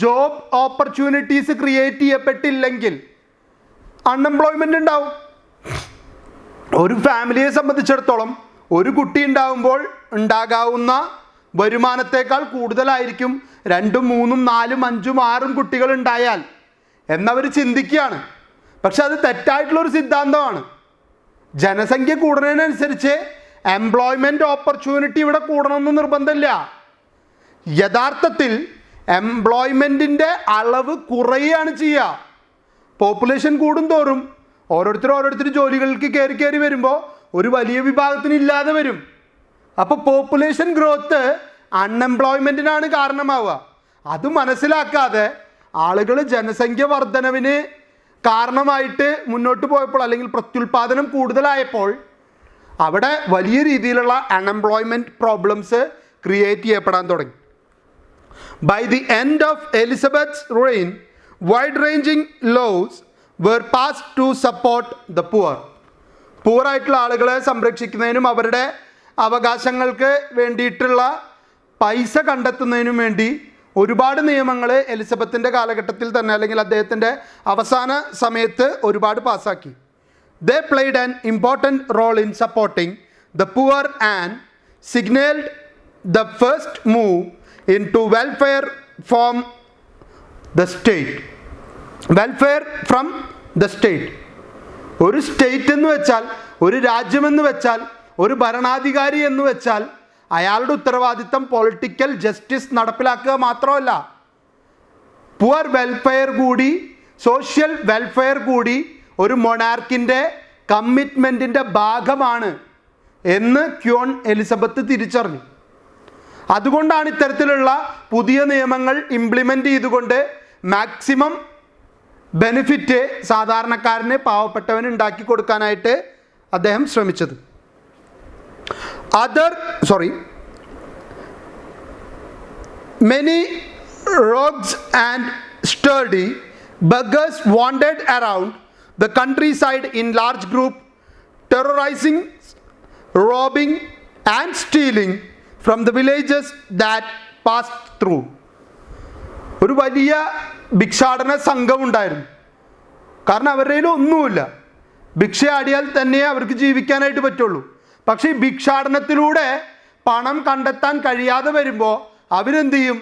ജോബ് ഓപ്പർച്യൂണിറ്റീസ് ക്രിയേറ്റ് ചെയ്യപ്പെട്ടില്ലെങ്കിൽ അൺഎംപ്ലോയ്മെൻ്റ് ഉണ്ടാവും. ഒരു ഫാമിലിയെ സംബന്ധിച്ചിടത്തോളം ഒരു കുട്ടി ഉണ്ടാകുമ്പോൾ ഉണ്ടാകാവുന്ന വരുമാനത്തേക്കാൾ കൂടുതലായിരിക്കും 2, 3, 4, 5, 6 കുട്ടികൾ ഉണ്ടായാൽ എന്നവർ ചിന്തിക്കുകയാണ്. പക്ഷെ അത് തെറ്റായിട്ടുള്ളൊരു സിദ്ധാന്തമാണ്. ജനസംഖ്യ കൂടുന്നതിനനുസരിച്ച് എംപ്ലോയ്മെൻറ്റ് ഓപ്പർച്യൂണിറ്റി ഇവിടെ കൂടണമെന്ന് നിർബന്ധമില്ല. യഥാർത്ഥത്തിൽ എംപ്ലോയ്മെൻറ്റിൻ്റെ അളവ് കുറയുകയാണ് ചെയ്യുക. പോപ്പുലേഷൻ കൂടുന്തോറും ഓരോരുത്തർ ജോലികൾക്ക് കയറി വരുമ്പോൾ ഒരു വലിയ വിഭാഗത്തിന് ഇല്ലാതെ വരും. അപ്പോൾ പോപ്പുലേഷൻ ഗ്രോത്ത് അൺഎംപ്ലോയ്മെൻറ്റിനാണ് കാരണമാവുക. അത് മനസ്സിലാക്കാതെ ആളുകൾ ജനസംഖ്യ വർധനവിന് കാരണമായിട്ട് മുന്നോട്ട് പോയപ്പോൾ, അല്ലെങ്കിൽ പ്രത്യുൽപാദനം കൂടുതലായപ്പോൾ അവിടെ വലിയ രീതിയിലുള്ള അൺഎംപ്ലോയ്മെൻറ്റ് പ്രോബ്ലംസ് ക്രിയേറ്റ് ചെയ്യപ്പെടാൻ തുടങ്ങി. By the end of Elizabeth's reign, wide-ranging laws were passed to support the poor. പൂർ ആയിട്ടുള്ള ആളുകളെ സംരക്ഷിക്കുന്നതിനും അവരുടെ അവകാശങ്ങൾക്ക് വേണ്ടിയിട്ടുള്ള പൈസ കണ്ടെത്തുന്നതിനും വേണ്ടി ഒരുപാട് നിയമങ്ങൾ എലിസബത്തിൻ്റെ കാലഘട്ടത്തിൽ തന്നെ, അല്ലെങ്കിൽ അദ്ദേഹത്തിൻ്റെ അവസാന സമയത്ത് ഒരുപാട് പാസ്സാക്കി. They played an important role in supporting the poor and signaled the first move into welfare from the state. Welfare from the state. ഒരു സ്റ്റേറ്റ് എന്ന് വെച്ചാൽ, ഒരു രാജ്യമെന്ന് വെച്ചാൽ, ഒരു ഭരണാധികാരി എന്ന് വെച്ചാൽ അയാളുടെ ഉത്തരവാദിത്തം പൊളിറ്റിക്കൽ ജസ്റ്റിസ് നടപ്പിലാക്കുക മാത്രമല്ല, പുവർ വെൽഫെയർ കൂടി, സോഷ്യൽ വെൽഫെയർ കൂടി ഒരു മൊണാർക്കിൻ്റെ കമ്മിറ്റ്മെൻറ്റിൻ്റെ ഭാഗമാണ് എന്ന് ക്വീൻ എലിസബത്ത് തിരിച്ചറിഞ്ഞു. അതുകൊണ്ടാണ് ഇത്തരത്തിലുള്ള പുതിയ നിയമങ്ങൾ ഇംപ്ലിമെൻ്റ് ചെയ്തുകൊണ്ട് മാക്സിമം ബെനിഫിറ്റ് സാധാരണക്കാരന്, പാവപ്പെട്ടവന് ഉണ്ടാക്കി കൊടുക്കാനായിട്ട് അദ്ദേഹം ശ്രമിച്ചത്. Many rogues and sturdy beggars wandered around the countryside in large group, terrorizing, robbing and stealing from the villages that passed through. ഒരു വലിയ ഭിക്ഷാടന സംഘമുണ്ടായിരുന്നു. കാരണം അവരുടെ കയ്യിൽ ഒന്നുമില്ല. ഭിക്ഷയാടിയാൽ തന്നെ അവർക്ക് ജീവിക്കാനായിട്ട് പറ്റുള്ളൂ. പക്ഷേ ഈ ഭിക്ഷാടനത്തിലൂടെ പണം കണ്ടെത്താൻ കഴിയാതെ വരുമ്പോൾ അവരെന്ത് ചെയ്യും?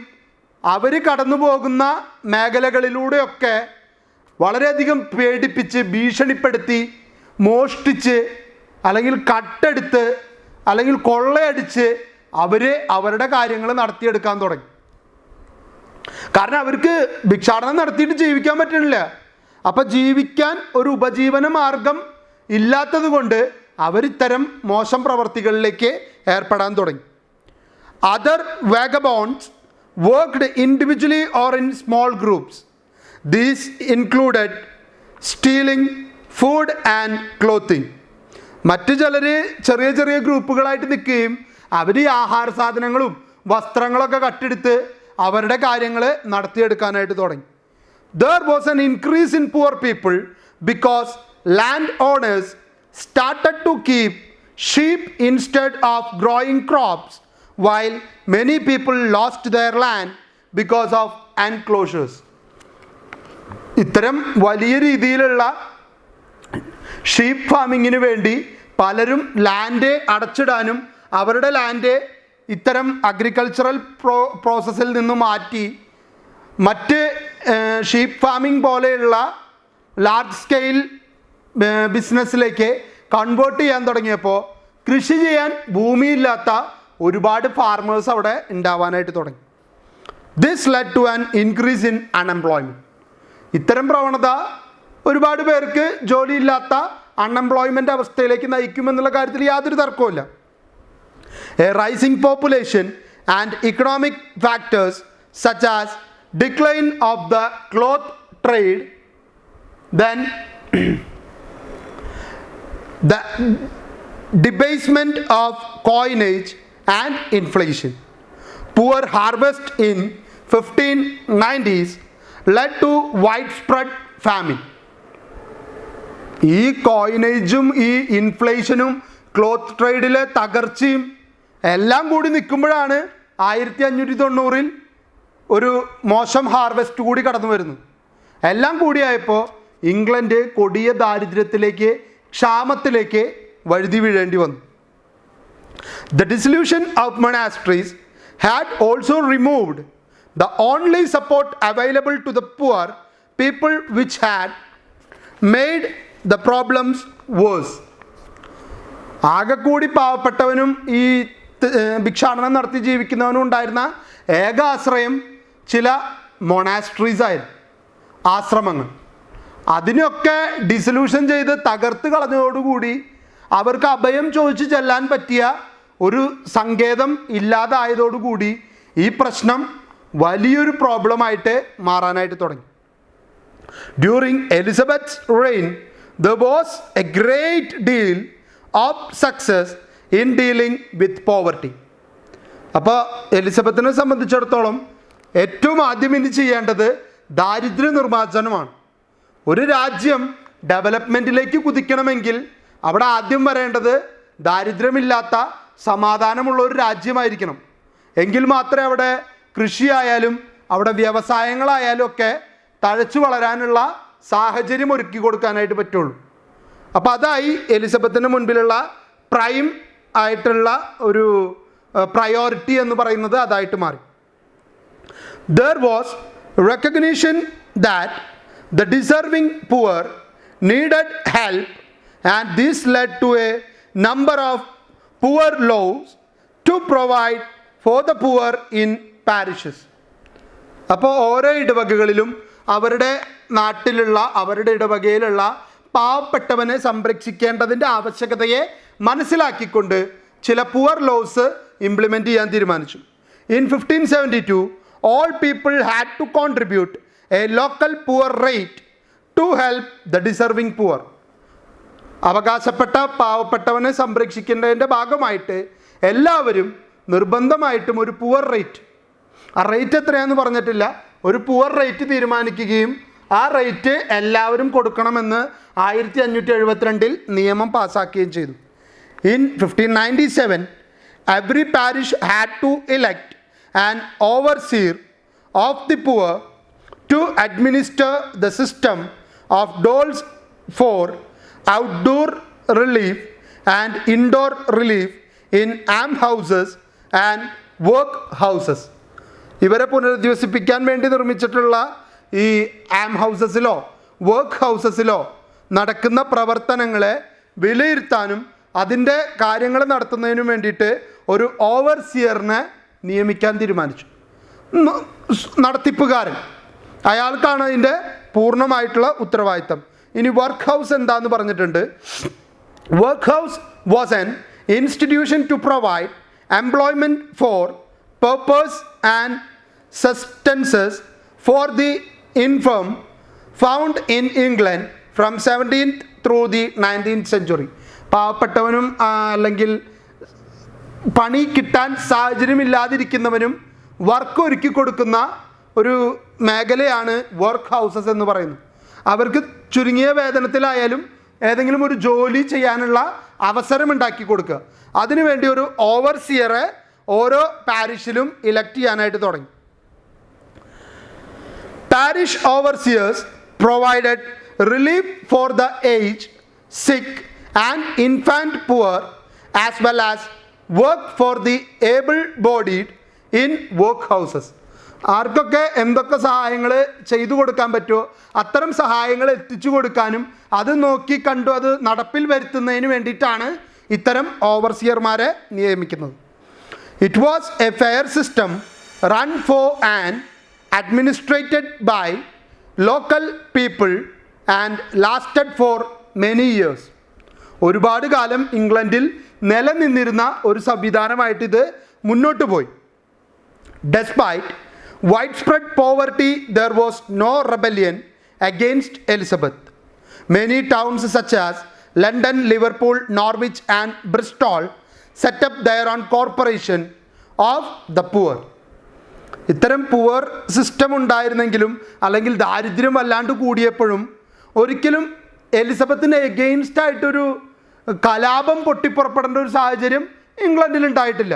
അവർ കടന്നു പോകുന്ന മേഖലകളിലൂടെയൊക്കെ വളരെയധികം പേടിപ്പിച്ച്, ഭീഷണിപ്പെടുത്തി, മോഷ്ടിച്ച്, അല്ലെങ്കിൽ കട്ടെടുത്ത്, അല്ലെങ്കിൽ കൊള്ളയടിച്ച് അവരുടെ കാര്യങ്ങൾ നടത്തിയെടുക്കാൻ തുടങ്ങി. കാരണം അവർക്ക് ഭിക്ഷാടനം നടത്തിയിട്ട് ജീവിക്കാൻ പറ്റണില്ല. അപ്പം ജീവിക്കാൻ ഒരു ഉപജീവന മാർഗം ഇല്ലാത്തത് കൊണ്ട് അവരിത്തരം മോശം പ്രവർത്തികളിലേക്ക് ഏർപ്പെടാൻ തുടങ്ങി. Other vagabonds worked individually or in small groups. These included stealing, food and clothing. മറ്റു ചിലർ ചെറിയ ചെറിയ ഗ്രൂപ്പുകളായിട്ട് നിൽക്കുകയും അവർ ഈ ആഹാര സാധനങ്ങളും വസ്ത്രങ്ങളൊക്കെ കട്ടെടുത്ത് അവരുടെ കാര്യങ്ങൾ നടത്തിയെടുക്കാനായിട്ട് തുടങ്ങി. There was an increase in poor people because land owners started to keep sheep instead of growing crops, while many people lost their land because of enclosures. ഇത്തരം വലിയ രീതിയിലുള്ള ഷീപ്പ് ഫാമിങ്ങിന് വേണ്ടി പലരും ലാൻഡ് അടച്ചിടാനും അവരുടെ ലാൻഡ് ഇത്തരം അഗ്രികൾച്ചറൽ പ്രോസസ്സിൽ നിന്ന് മാറ്റി മറ്റ് ഷീപ്പ് ഫാമിംഗ് പോലെയുള്ള ലാർജ് സ്കെയിൽ ബിസിനസ്സിലേക്ക് കൺവേർട്ട് ചെയ്യാൻ തുടങ്ങിയപ്പോൾ കൃഷി ചെയ്യാൻ ഭൂമിയില്ലാത്ത ഒരുപാട് ഫാർമേഴ്സ് അവിടെ ഉണ്ടാവാനായിട്ട് തുടങ്ങി. This led to an increase in unemployment. ഇത്തരം പ്രവണത ഒരുപാട് പേർക്ക് ജോലിയില്ലാത്ത അൺഎംപ്ലോയ്മെൻ്റ് അവസ്ഥയിലേക്ക് നയിക്കുമെന്നുള്ള കാര്യത്തിൽ യാതൊരു തർക്കവുമില്ല. A rising population and economic factors such as decline of the cloth trade, then the debasement of coinage and inflation. Poor harvest in 1590s led to widespread famine. ഈ കോയിനേജും ഈ ഇൻഫ്ലേഷനും ക്ലോത്ത് ട്രേഡിലെ തകർച്ചയും എല്ലാം കൂടി നിൽക്കുമ്പോഴാണ് 1590 ഒരു മോശം ഹാർവെസ്റ്റ് കൂടി കടന്നു വരുന്നു. എല്ലാം കൂടിയായപ്പോൾ ഇംഗ്ലണ്ട് കൊടിയ ദാരിദ്ര്യത്തിലേക്ക്, ക്ഷാമത്തിലേക്ക് വഴുതി വീഴേണ്ടി വന്നു. The dissolution of monasteries had also removed the only support available to the poor people, which had made the problems worse. ആകെ കൂടി പാവപ്പെട്ടവനും ഈ ഭിക്ഷാടനം നടത്തി ജീവിക്കുന്നവനും ഉണ്ടായിരുന്ന ഏക ആശ്രയം ചില മൊണാസ്ട്രീസ് ആയിരുന്നു, ആശ്രമങ്ങൾ. അതിനൊക്കെ ഡിസൊല്യൂഷൻ ചെയ്ത് തകർത്ത് കളഞ്ഞതോടുകൂടി അവർക്ക് അഭയം ചോദിച്ചു ചെല്ലാൻ പറ്റിയ ഒരു സങ്കേതം ഇല്ലാതായതോടുകൂടി ഈ പ്രശ്നം വലിയൊരു പ്രോബ്ലമായിട്ട് മാറാനായിട്ട് തുടങ്ങി. During Elizabeth's reign there was a great deal of success in dealing with poverty. അപ്പോൾ എലിസബത്തിനെ സംബന്ധിച്ചിടത്തോളം ഏറ്റവും ആദ്യം ഇനി ചെയ്യേണ്ടത് ദാരിദ്ര്യ നിർമ്മാർജ്ജനമാണ്. ഒരു രാജ്യം ഡെവലപ്മെൻറ്റിലേക്ക് കുതിക്കണമെങ്കിൽ അവിടെ ആദ്യം വരേണ്ടത് ദാരിദ്ര്യമില്ലാത്ത സമാധാനമുള്ള ഒരു രാജ്യമായിരിക്കണം. എങ്കിൽ മാത്രമേ അവിടെ കൃഷിയായാലും അവിടെ വ്യവസായങ്ങളായാലും ഒക്കെ തഴച്ചു വളരാനുള്ള സാഹചര്യം ഒരുക്കി കൊടുക്കാനായിട്ട് പറ്റുള്ളൂ. അപ്പോൾ അതായി എലിസബത്തിന് മുൻപിലുള്ള പ്രൈം ആയിട്ടുള്ള ഒരു പ്രയോറിറ്റി എന്ന് പറയുന്നത് അതായിട്ട് മാറി. There was recognition that the deserving poor needed help, and this led to a number of poor laws to provide for the poor in parishes. അപ്പോൾ ഓരോ ഇടവകകളിലും അവരുടെ നാട്ടിലുള്ള അവരുടെ ഇടവകയിലുള്ള പാവപ്പെട്ടവനെ സംരക്ഷിക്കേണ്ടതിൻ്റെ ആവശ്യകതയെ മനസ്സിലാക്കിക്കൊണ്ട് ചില പുവർ ലോസ് ഇംപ്ലിമെൻ്റ് ചെയ്യാൻ തീരുമാനിച്ചു. In 1572 all people had to contribute a local poor rate to help the deserving poor. അവകാശപ്പെട്ട പാവപ്പെട്ടവനെ സംരക്ഷിക്കേണ്ടതിൻ്റെ ഭാഗമായിട്ട് എല്ലാവരും നിർബന്ധമായിട്ടും ഒരു പുവർ റേറ്റ്, ആ റേറ്റ് എത്രയാണെന്ന് പറഞ്ഞിട്ടില്ല, ഒരു പുവർ റേറ്റ് തീരുമാനിക്കുകയും ആ റേറ്റ് എല്ലാവരും കൊടുക്കണമെന്ന് 1572 നിയമം പാസ്സാക്കുകയും ചെയ്തു. In 1597 every parish had to elect an overseer of the poor to administer the system of doles for outdoor relief and indoor relief in almshouses and workhouses. ഇവരെ പുനരധിവസിപ്പിക്കാൻ വേണ്ടി നിർമ്മിച്ചിട്ടുള്ള ഈ ആം ഹൗസസിലോ വർക്ക് ഹൗസസിലോ നടക്കുന്ന പ്രവർത്തനങ്ങളെ വിലയിരുത്താനും അതിൻ്റെ കാര്യങ്ങൾ നടത്തുന്നതിനും വേണ്ടിയിട്ട് ഒരു ഓവർസിയറിനെ നിയമിക്കാൻ തീരുമാനിച്ചു. നടത്തിപ്പുകാരൻ, അയാൾക്കാണ് അതിൻ്റെ പൂർണ്ണമായിട്ടുള്ള ഉത്തരവാദിത്തം. ഇനി വർക്ക് ഹൗസ് എന്താന്ന് പറഞ്ഞിട്ടുണ്ട്. Workhouse was an institution to provide employment for purpose and sustenance for the infirm found in England from 17th through the 19th century. പാവപ്പെട്ടവനും അല്ലെങ്കിൽ പണി കിട്ടാൻ സാഹചര്യമില്ലാതിരിക്കുന്നവനും വർക്ക് ഒരുക്കി കൊടുക്കുന്ന ഒരു മേഖലയാണ് വർക്ക് ഹൗസസ് എന്ന് പറയുന്നത്. അവർക്ക് ചുരുങ്ങിയ വേതനത്തിലായാലും ഏതെങ്കിലും ഒരു ജോലി ചെയ്യാനുള്ള അവസരം ഉണ്ടാക്കി കൊടുക്കുക. അതിനുവേണ്ടി ഒരു ഓവർസിയറെ ഓരോ പാരിഷിലും ഇലക്ട് ചെയ്യാനായിട്ട് തുടങ്ങി. Parish overseers provided relief for the age, സിക്ക് and infant poor as well as work for they able bodied in work houses. ആർക്കൊക്കെ എന്തൊക്കെ സഹായങ്ങൾ ചെയ്തു കൊടുക്കാൻ പറ്റുമോ അത്തരം സഹായങ്ങൾ എത്തിച്ചു കൊടുക്കാനും അത് നോക്കി കണ്ടു അത് നടപ്പിൽ വരുത്തുന്നതിന് വേണ്ടിയിട്ടാണ് ഇത്തരം ഓവർസിയർമാരെ നിയമിക്കുന്നത്. It was a fair system run for and administrated by local people and lasted for many years. ഒരുപാട് കാലം ഇംഗ്ലണ്ടിൽ നിലനിന്നിരുന്ന ഒരു സംവിധാനമായിട്ട് ഇത് മുന്നോട്ട് പോയി. Despite widespread poverty, there was no rebellion against Elizabeth. Many towns such as London, Liverpool, Norwich and Bristol set up their own corporation of the poor. ഇത്തരം poor system ഉണ്ടായിരുന്നെങ്കിലും അല്ലെങ്കിൽ ദാരിദ്ര്യം വല്ലാണ്ട് കൂടിയപ്പോഴും ഒരിക്കലും എലിസബത്തിന് എഗെയിൻസ്റ്റ് ആയിട്ടൊരു കലാപം പൊട്ടിപ്പുറപ്പെടേണ്ട ഒരു സാഹചര്യം ഇംഗ്ലണ്ടിൽ ഉണ്ടായിട്ടില്ല.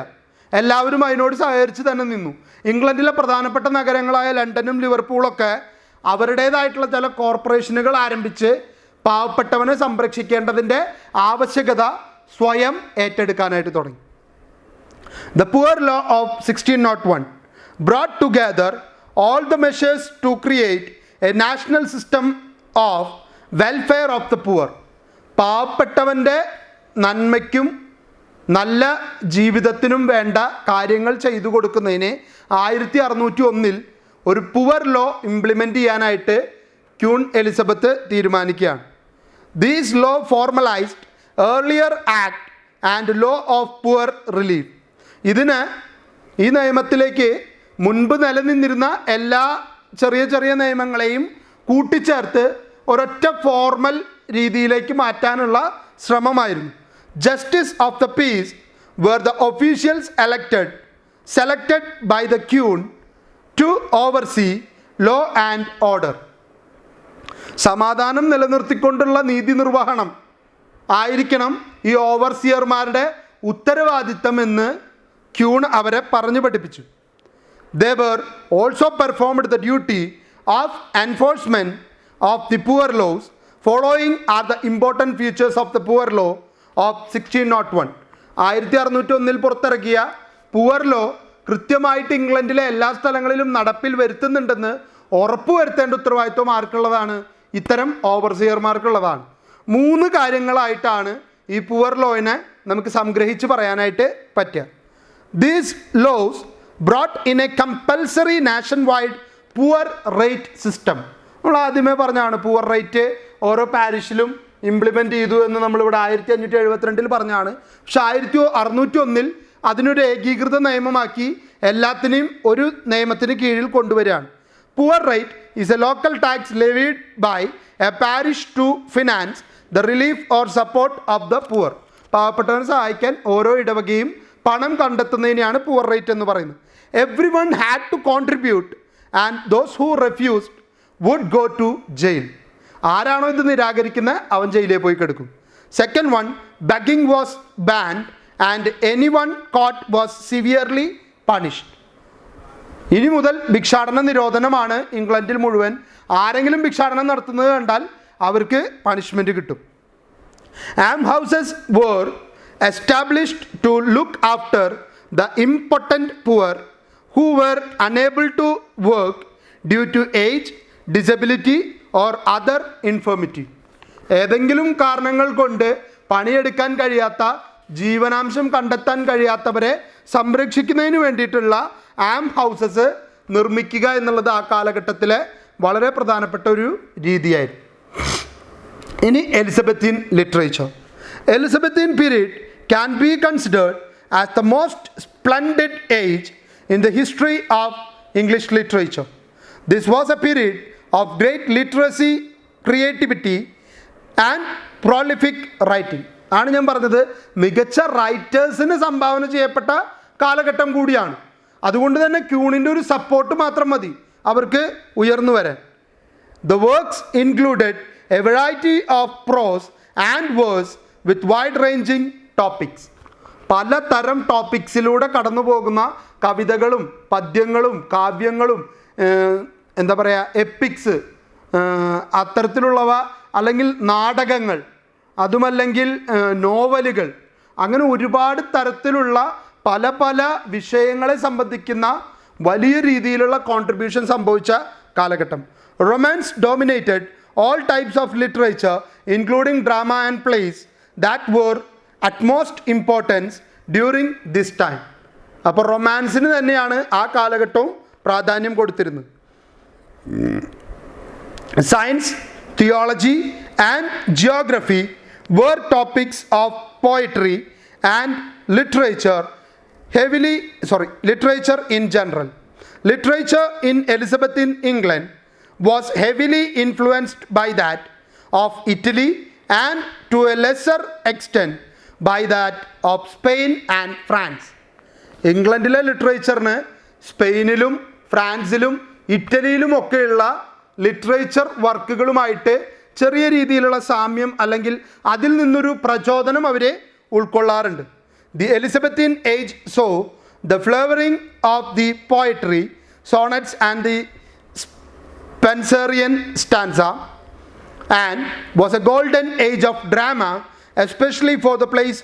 എല്ലാവരും അതിനോട് സഹകരിച്ച് തന്നെ നിന്നു. ഇംഗ്ലണ്ടിലെ പ്രധാനപ്പെട്ട നഗരങ്ങളായ ലണ്ടനും ലിവർപൂളൊക്കെ അവരുടേതായിട്ടുള്ള ചില കോർപ്പറേഷനുകൾ ആരംഭിച്ച് പാവപ്പെട്ടവനെ സംരക്ഷിക്കേണ്ടതിൻ്റെ ആവശ്യകത സ്വയം ഏറ്റെടുക്കാനായിട്ട് തുടങ്ങി. The Poor Law of 1601 brought together all the measures to create a national system of welfare of the poor. പാവപ്പെട്ടവൻ്റെ നന്മയ്ക്കും നല്ല ജീവിതത്തിനും വേണ്ട കാര്യങ്ങൾ ചെയ്തു കൊടുക്കുന്നതിന് 1601 ഒരു പുവർ ലോ ഇംപ്ലിമെൻ്റ് ചെയ്യാനായിട്ട് ക്യൂൺ എലിസബത്ത് തീരുമാനിക്കുകയാണ്. These law formalized earlier act and law of poor relief. ഈ നിയമത്തിലേക്ക് മുൻപ് നിലനിന്നിരുന്ന എല്ലാ ചെറിയ ചെറിയ നിയമങ്ങളെയും കൂട്ടിച്ചേർത്ത് ഒരൊറ്റ ഫോർമൽ രീതിയിലേക്ക് മാറ്റാനുള്ള ശ്രമമായിരുന്നു. Justice of the peace were the officials selected by the Queen to oversee law and order. സമാധാനം നിലനിർത്തിക്കൊണ്ടുള്ള നീതി നിർവഹണം ആയിരിക്കണം ഈ ഓവർസിയർമാരുടെ ഉത്തരവാദിത്തം എന്ന് ക്യൂൺ അവരെ പറഞ്ഞു പഠിപ്പിച്ചു. They were also performed the duty of enforcement of the poor laws. Following are the important features of the poor law of 1601. 1601 പുറത്തിറക്കിയ പുവർ ലോ കൃത്യമായിട്ട് ഇംഗ്ലണ്ടിലെ എല്ലാ സ്ഥലങ്ങളിലും നടപ്പിൽ വരുത്തുന്നുണ്ടെന്ന് ഉറപ്പുവരുത്തേണ്ട ഉത്തരവാദിത്വം ആർക്കുള്ളതാണ്? ഇത്തരം ഓവർസിയർമാർക്കുള്ളതാണ്. 3 കാര്യങ്ങളായിട്ടാണ് ഈ പുവർ ലോയിനെ നമുക്ക് സംഗ്രഹിച്ച് പറയാനായിട്ട് പറ്റുക. These laws brought in a compulsory nationwide poor rate system. നമ്മൾ ആദ്യമേ പറഞ്ഞാണ് പുവർ റേറ്റ് ഓരോ പാരിഷിലും ഇംപ്ലിമെൻറ്റ് ചെയ്തു എന്ന് നമ്മളിവിടെ 1572 പറഞ്ഞാണ്. പക്ഷെ 1601 അതിനൊരു ഏകീകൃത നിയമമാക്കി എല്ലാത്തിനെയും ഒരു നിയമത്തിന് കീഴിൽ കൊണ്ടുവരികയാണ്. Poor rate is a local tax levied by a parish to finance the relief or support of the poor. പാവപ്പെട്ടവനെ സഹായിക്കാൻ ഓരോ ഇടവകയും പണം കണ്ടെത്തുന്നതിനെയാണ് പുവർ റേറ്റ് എന്ന് പറയുന്നത്. Everyone had to contribute and those who refused would go to jail. ആരാണോ ഇത് നിരാകരിക്കുന്നത് അവൻ ജയിലിൽ പോയി കിടക്കും. Second one, begging was banned and anyone caught was severely punished. ഇനി മുതൽ ഭിക്ഷാടന നിരോധനമാണ് ഇംഗ്ലണ്ടിൽ മുഴുവൻ. ആരെങ്കിലും ഭിക്ഷാടനം നടത്തുന്നത് കണ്ടാൽ അവർക്ക് പണിഷ്മെൻറ്റ് കിട്ടും. ആം houses were established to look after the impotent poor who were unable to work due to age, disability or other infirmity. ഏതെങ്കിലും കാരണങ്ങൾ കൊണ്ട് പണിയെടുക്കാൻ കഴിയാത്ത, ജീവനാംശം കണ്ടെത്താൻ കഴിയാത്തവരെ സംരക്ഷിക്കുന്നതിന് വേണ്ടിയിട്ടുള്ള ആം ഹൗസസ് നിർമ്മിക്കുക എന്നുള്ളത് ആ കാലഘട്ടത്തിലെ വളരെ പ്രധാനപ്പെട്ട ഒരു രീതിയായിരുന്നു. ഇനി Elizabethan literature. Elizabethan period can be considered as the most splendid age in the history of English literature. This was a period of great literacy, creativity and prolific writing. ആണ് ഞാൻ പറഞ്ഞത്, മികച്ച റൈറ്റേഴ്സിന് സംഭാവന ചെയ്യപ്പെട്ട കാലഘട്ടം കൂടിയാണ്. അതുകൊണ്ട് തന്നെ ക്യൂണിൻ്റെ ഒരു സപ്പോർട്ട് മാത്രം മതി അവർക്ക് ഉയർന്നു വരാൻ. The works included a variety of prose and verse with wide-ranging topics. പലതരം ടോപ്പിക്സിലൂടെ കടന്നു പോകുന്ന കവിതകളും പദ്യങ്ങളും കാവ്യങ്ങളും എന്താ പറയുക, എപ്പിക്സ് അത്തരത്തിലുള്ളവ, അല്ലെങ്കിൽ നാടകങ്ങൾ, അതുമല്ലെങ്കിൽ നോവലുകൾ, അങ്ങനെ ഒരുപാട് തരത്തിലുള്ള പല പല വിഷയങ്ങളെ സംബന്ധിക്കുന്ന വലിയ രീതിയിലുള്ള കോൺട്രിബ്യൂഷൻ സംഭവിച്ച കാലഘട്ടം. Romance dominated all types of literature including drama and plays that were at most importance during this time. അപ്പോൾ റൊമാൻസിന് തന്നെയാണ് ആ കാലഘട്ടവും പ്രാധാന്യം കൊടുത്തിരുന്നത്. Science, theology and geography were topics of poetry and literature in general. Literature in Elizabethan England was heavily influenced by that of Italy and to a lesser extent by that of Spain and France. ഇംഗ്ലണ്ടിലെ ലിറ്ററേച്ചറിന് സ്പെയിനിലും ഫ്രാൻസിലും ഇറ്റലിയിലും ഒക്കെയുള്ള literature വർക്കുകളുമായിട്ട് ചെറിയ രീതിയിലുള്ള സാമ്യം അല്ലെങ്കിൽ അതിൽ നിന്നൊരു പ്രചോദനം അവരെ ഉൾക്കൊള്ളാറുണ്ട്. The Elizabethan age saw the flowering of the poetry, sonnets and the Spenserian stanza and was a golden age of drama, especially for the plays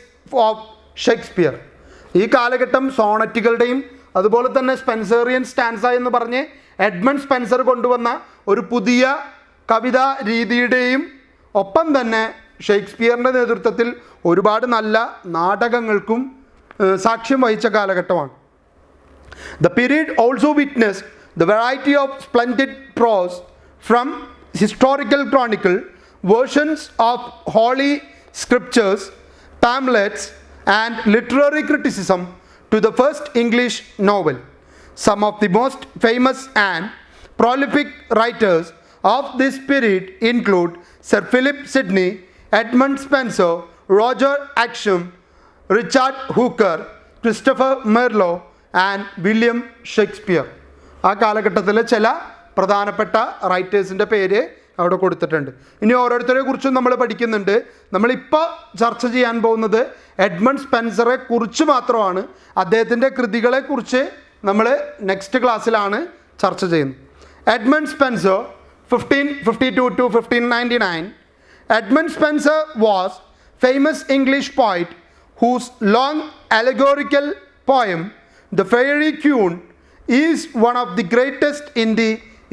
of Shakespeare. ഈ കാലഘട്ടം സോണറ്റുകളുടെയും അതുപോലെ തന്നെ സ്പെൻസേറിയൻ സ്റ്റാൻസ എന്ന് പറഞ്ഞ് എഡ്മണ്ട് സ്പെൻസർ കൊണ്ടുവന്ന ഒരു പുതിയ കവിതാ രീതിയുടെയും ഒപ്പം തന്നെ ഷേക്സ്പിയറിൻ്റെ നേതൃത്വത്തിൽ ഒരുപാട് നല്ല നാടകങ്ങൾക്കും സാക്ഷ്യം വഹിച്ച കാലഘട്ടമാണ്. The period also witnessed the variety of splendid prose from historical chronicle, versions of holy scriptures, pamphlets, and literary criticism to the first English novel. Some of the most famous and prolific writers of this period include Sir Philip Sidney, Edmund Spenser, Roger Ascham, Richard Hooker, Christopher Marlowe, and William Shakespeare. ആ കാലഘട്ടത്തിലെ ചില പ്രധാനപ്പെട്ട റൈറ്റേഴ്സിൻ്റെ പേര് അവിടെ കൊടുത്തിട്ടുണ്ട്. ഇനി ഓരോരുത്തരെ കുറിച്ചും നമ്മൾ പഠിക്കുന്നുണ്ട്. നമ്മളിപ്പോൾ ചർച്ച ചെയ്യാൻ പോകുന്നത് എഡ്മണ്ട് സ്പെൻസറെ കുറിച്ച് മാത്രമാണ്. അദ്ദേഹത്തിൻ്റെ കൃതികളെക്കുറിച്ച് നമ്മൾ നെക്സ്റ്റ് ക്ലാസ്സിലാണ് ചർച്ച ചെയ്യുന്നത്. Edmund Spencer 1552 to 1599. Edmund Spenser was famous English poet whose long allegorical poem The Fairy Queen is one of the greatest in the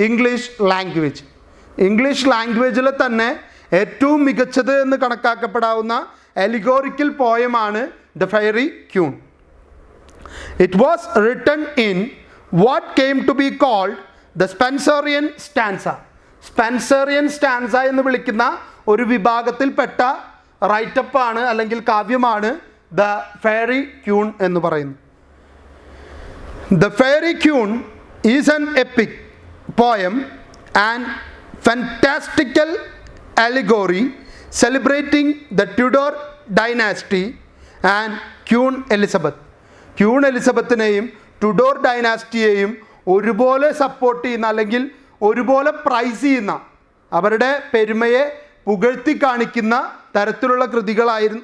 English language. English ലാംഗ്വേജിൽ തന്നെ ഏറ്റവും മികച്ചത് എന്ന് കണക്കാക്കപ്പെടാവുന്ന അലിഗോറിക്കൽ പോയമാണ് the Faerie Queene. It was written in what came to be called the Spenserian stanza. Spenserian stanza എന്ന് വിളിക്കുന്ന ഒരു വിഭാഗത്തിൽപ്പെട്ട റൈറ്റപ്പാണ് അല്ലെങ്കിൽ കാവ്യമാണ് ദ ഫെയറി ക്യൂൺ എന്ന് പറയുന്നത്. The Faerie Queene is an epic poem and fantastical allegory celebrating the Tudor dynasty and Queen Elizabeth. Queen എലിസബത്തിനെയും Tudor ഡൈനാസ്റ്റിയെയും ഒരുപോലെ സപ്പോർട്ട് ചെയ്യുന്ന അല്ലെങ്കിൽ ഒരുപോലെ പ്രൈസ് ചെയ്യുന്ന, അവരുടെ പെരുമയെ പുകഴ്ത്തി കാണിക്കുന്ന തരത്തിലുള്ള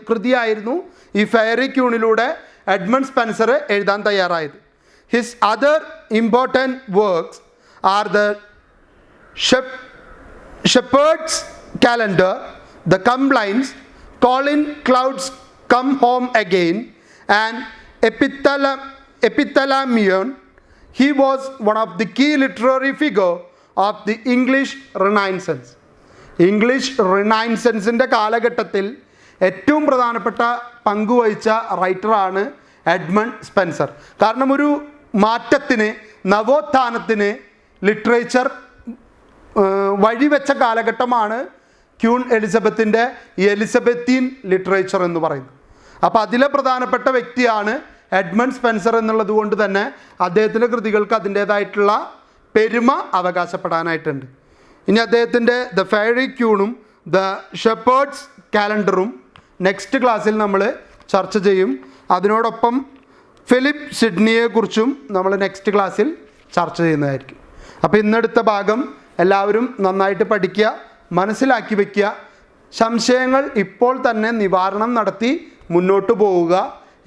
കൃതിയായിരുന്നു ഈ ഫെയറി ക്യൂണിലൂടെ എഡ്മണ്ട് സ്പെൻസർ എഴുതാൻ തയ്യാറായത്. His other important works are the Shepherd's Calendar, The Complines, Colin Cloud's Come Home Again, and Epithalamion. He was one of the key literary figure of the English Renaissance. English റിനൈസൻസിൻ്റെ കാലഘട്ടത്തിൽ ഏറ്റവും പ്രധാനപ്പെട്ട പങ്കുവഹിച്ച റൈറ്ററാണ് Edmund Spencer. കാരണം ഒരു മാറ്റത്തിന്, നവോത്ഥാനത്തിന് literature വഴിവെച്ച കാലഘട്ടമാണ് queen എലിസബത്തിൻ്റെ എലിസബത്തീൻ literature എന്ന് പറയുന്നത്. അപ്പോൾ അതിലെ പ്രധാനപ്പെട്ട വ്യക്തിയാണ് എഡ്മണ്ട് സ്പെൻസർ എന്നുള്ളത് കൊണ്ട് തന്നെ അദ്ദേഹത്തിൻ്റെ കൃതികൾക്ക് അതിൻ്റേതായിട്ടുള്ള പെരുമ അവകാശപ്പെടാനായിട്ടുണ്ട്. ഇനി അദ്ദേഹത്തിൻ്റെ ദ ഫെയറി ക്യൂണും ദ ഷെപ്പേർഡ്സ് കാലണ്ടറും നെക്സ്റ്റ് ക്ലാസ്സിൽ നമ്മൾ ചർച്ച ചെയ്യും. അതിനോടൊപ്പം ഫിലിപ്പ് സിഡ്നിയെക്കുറിച്ചും നമ്മൾ നെക്സ്റ്റ് ക്ലാസ്സിൽ ചർച്ച ചെയ്യുന്നതായിരിക്കും. അപ്പോൾ ഇന്നെടുത്ത ഭാഗം എല്ലാവരും നന്നായിട്ട് പഠിക്കുക, മനസ്സിലാക്കി വയ്ക്കുക. സംശയങ്ങൾ ഇപ്പോൾ തന്നെ നിവാരണം നടത്തി മുന്നോട്ട് പോവുക.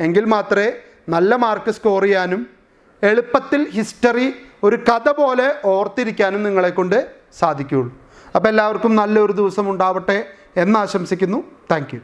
എങ്കിൽ മാത്രമേ നല്ല മാർക്ക് സ്കോർ ചെയ്യാനും എളുപ്പത്തിൽ ഹിസ്റ്ററി ഒരു കഥ പോലെ ഓർത്തിരിക്കാനും നിങ്ങളെക്കൊണ്ട് സാധിക്കുകയുള്ളൂ. അപ്പോൾ എല്ലാവർക്കും നല്ലൊരു ദിവസം ഉണ്ടാവട്ടെ എന്ന് ആശംസിക്കുന്നു. Thank you.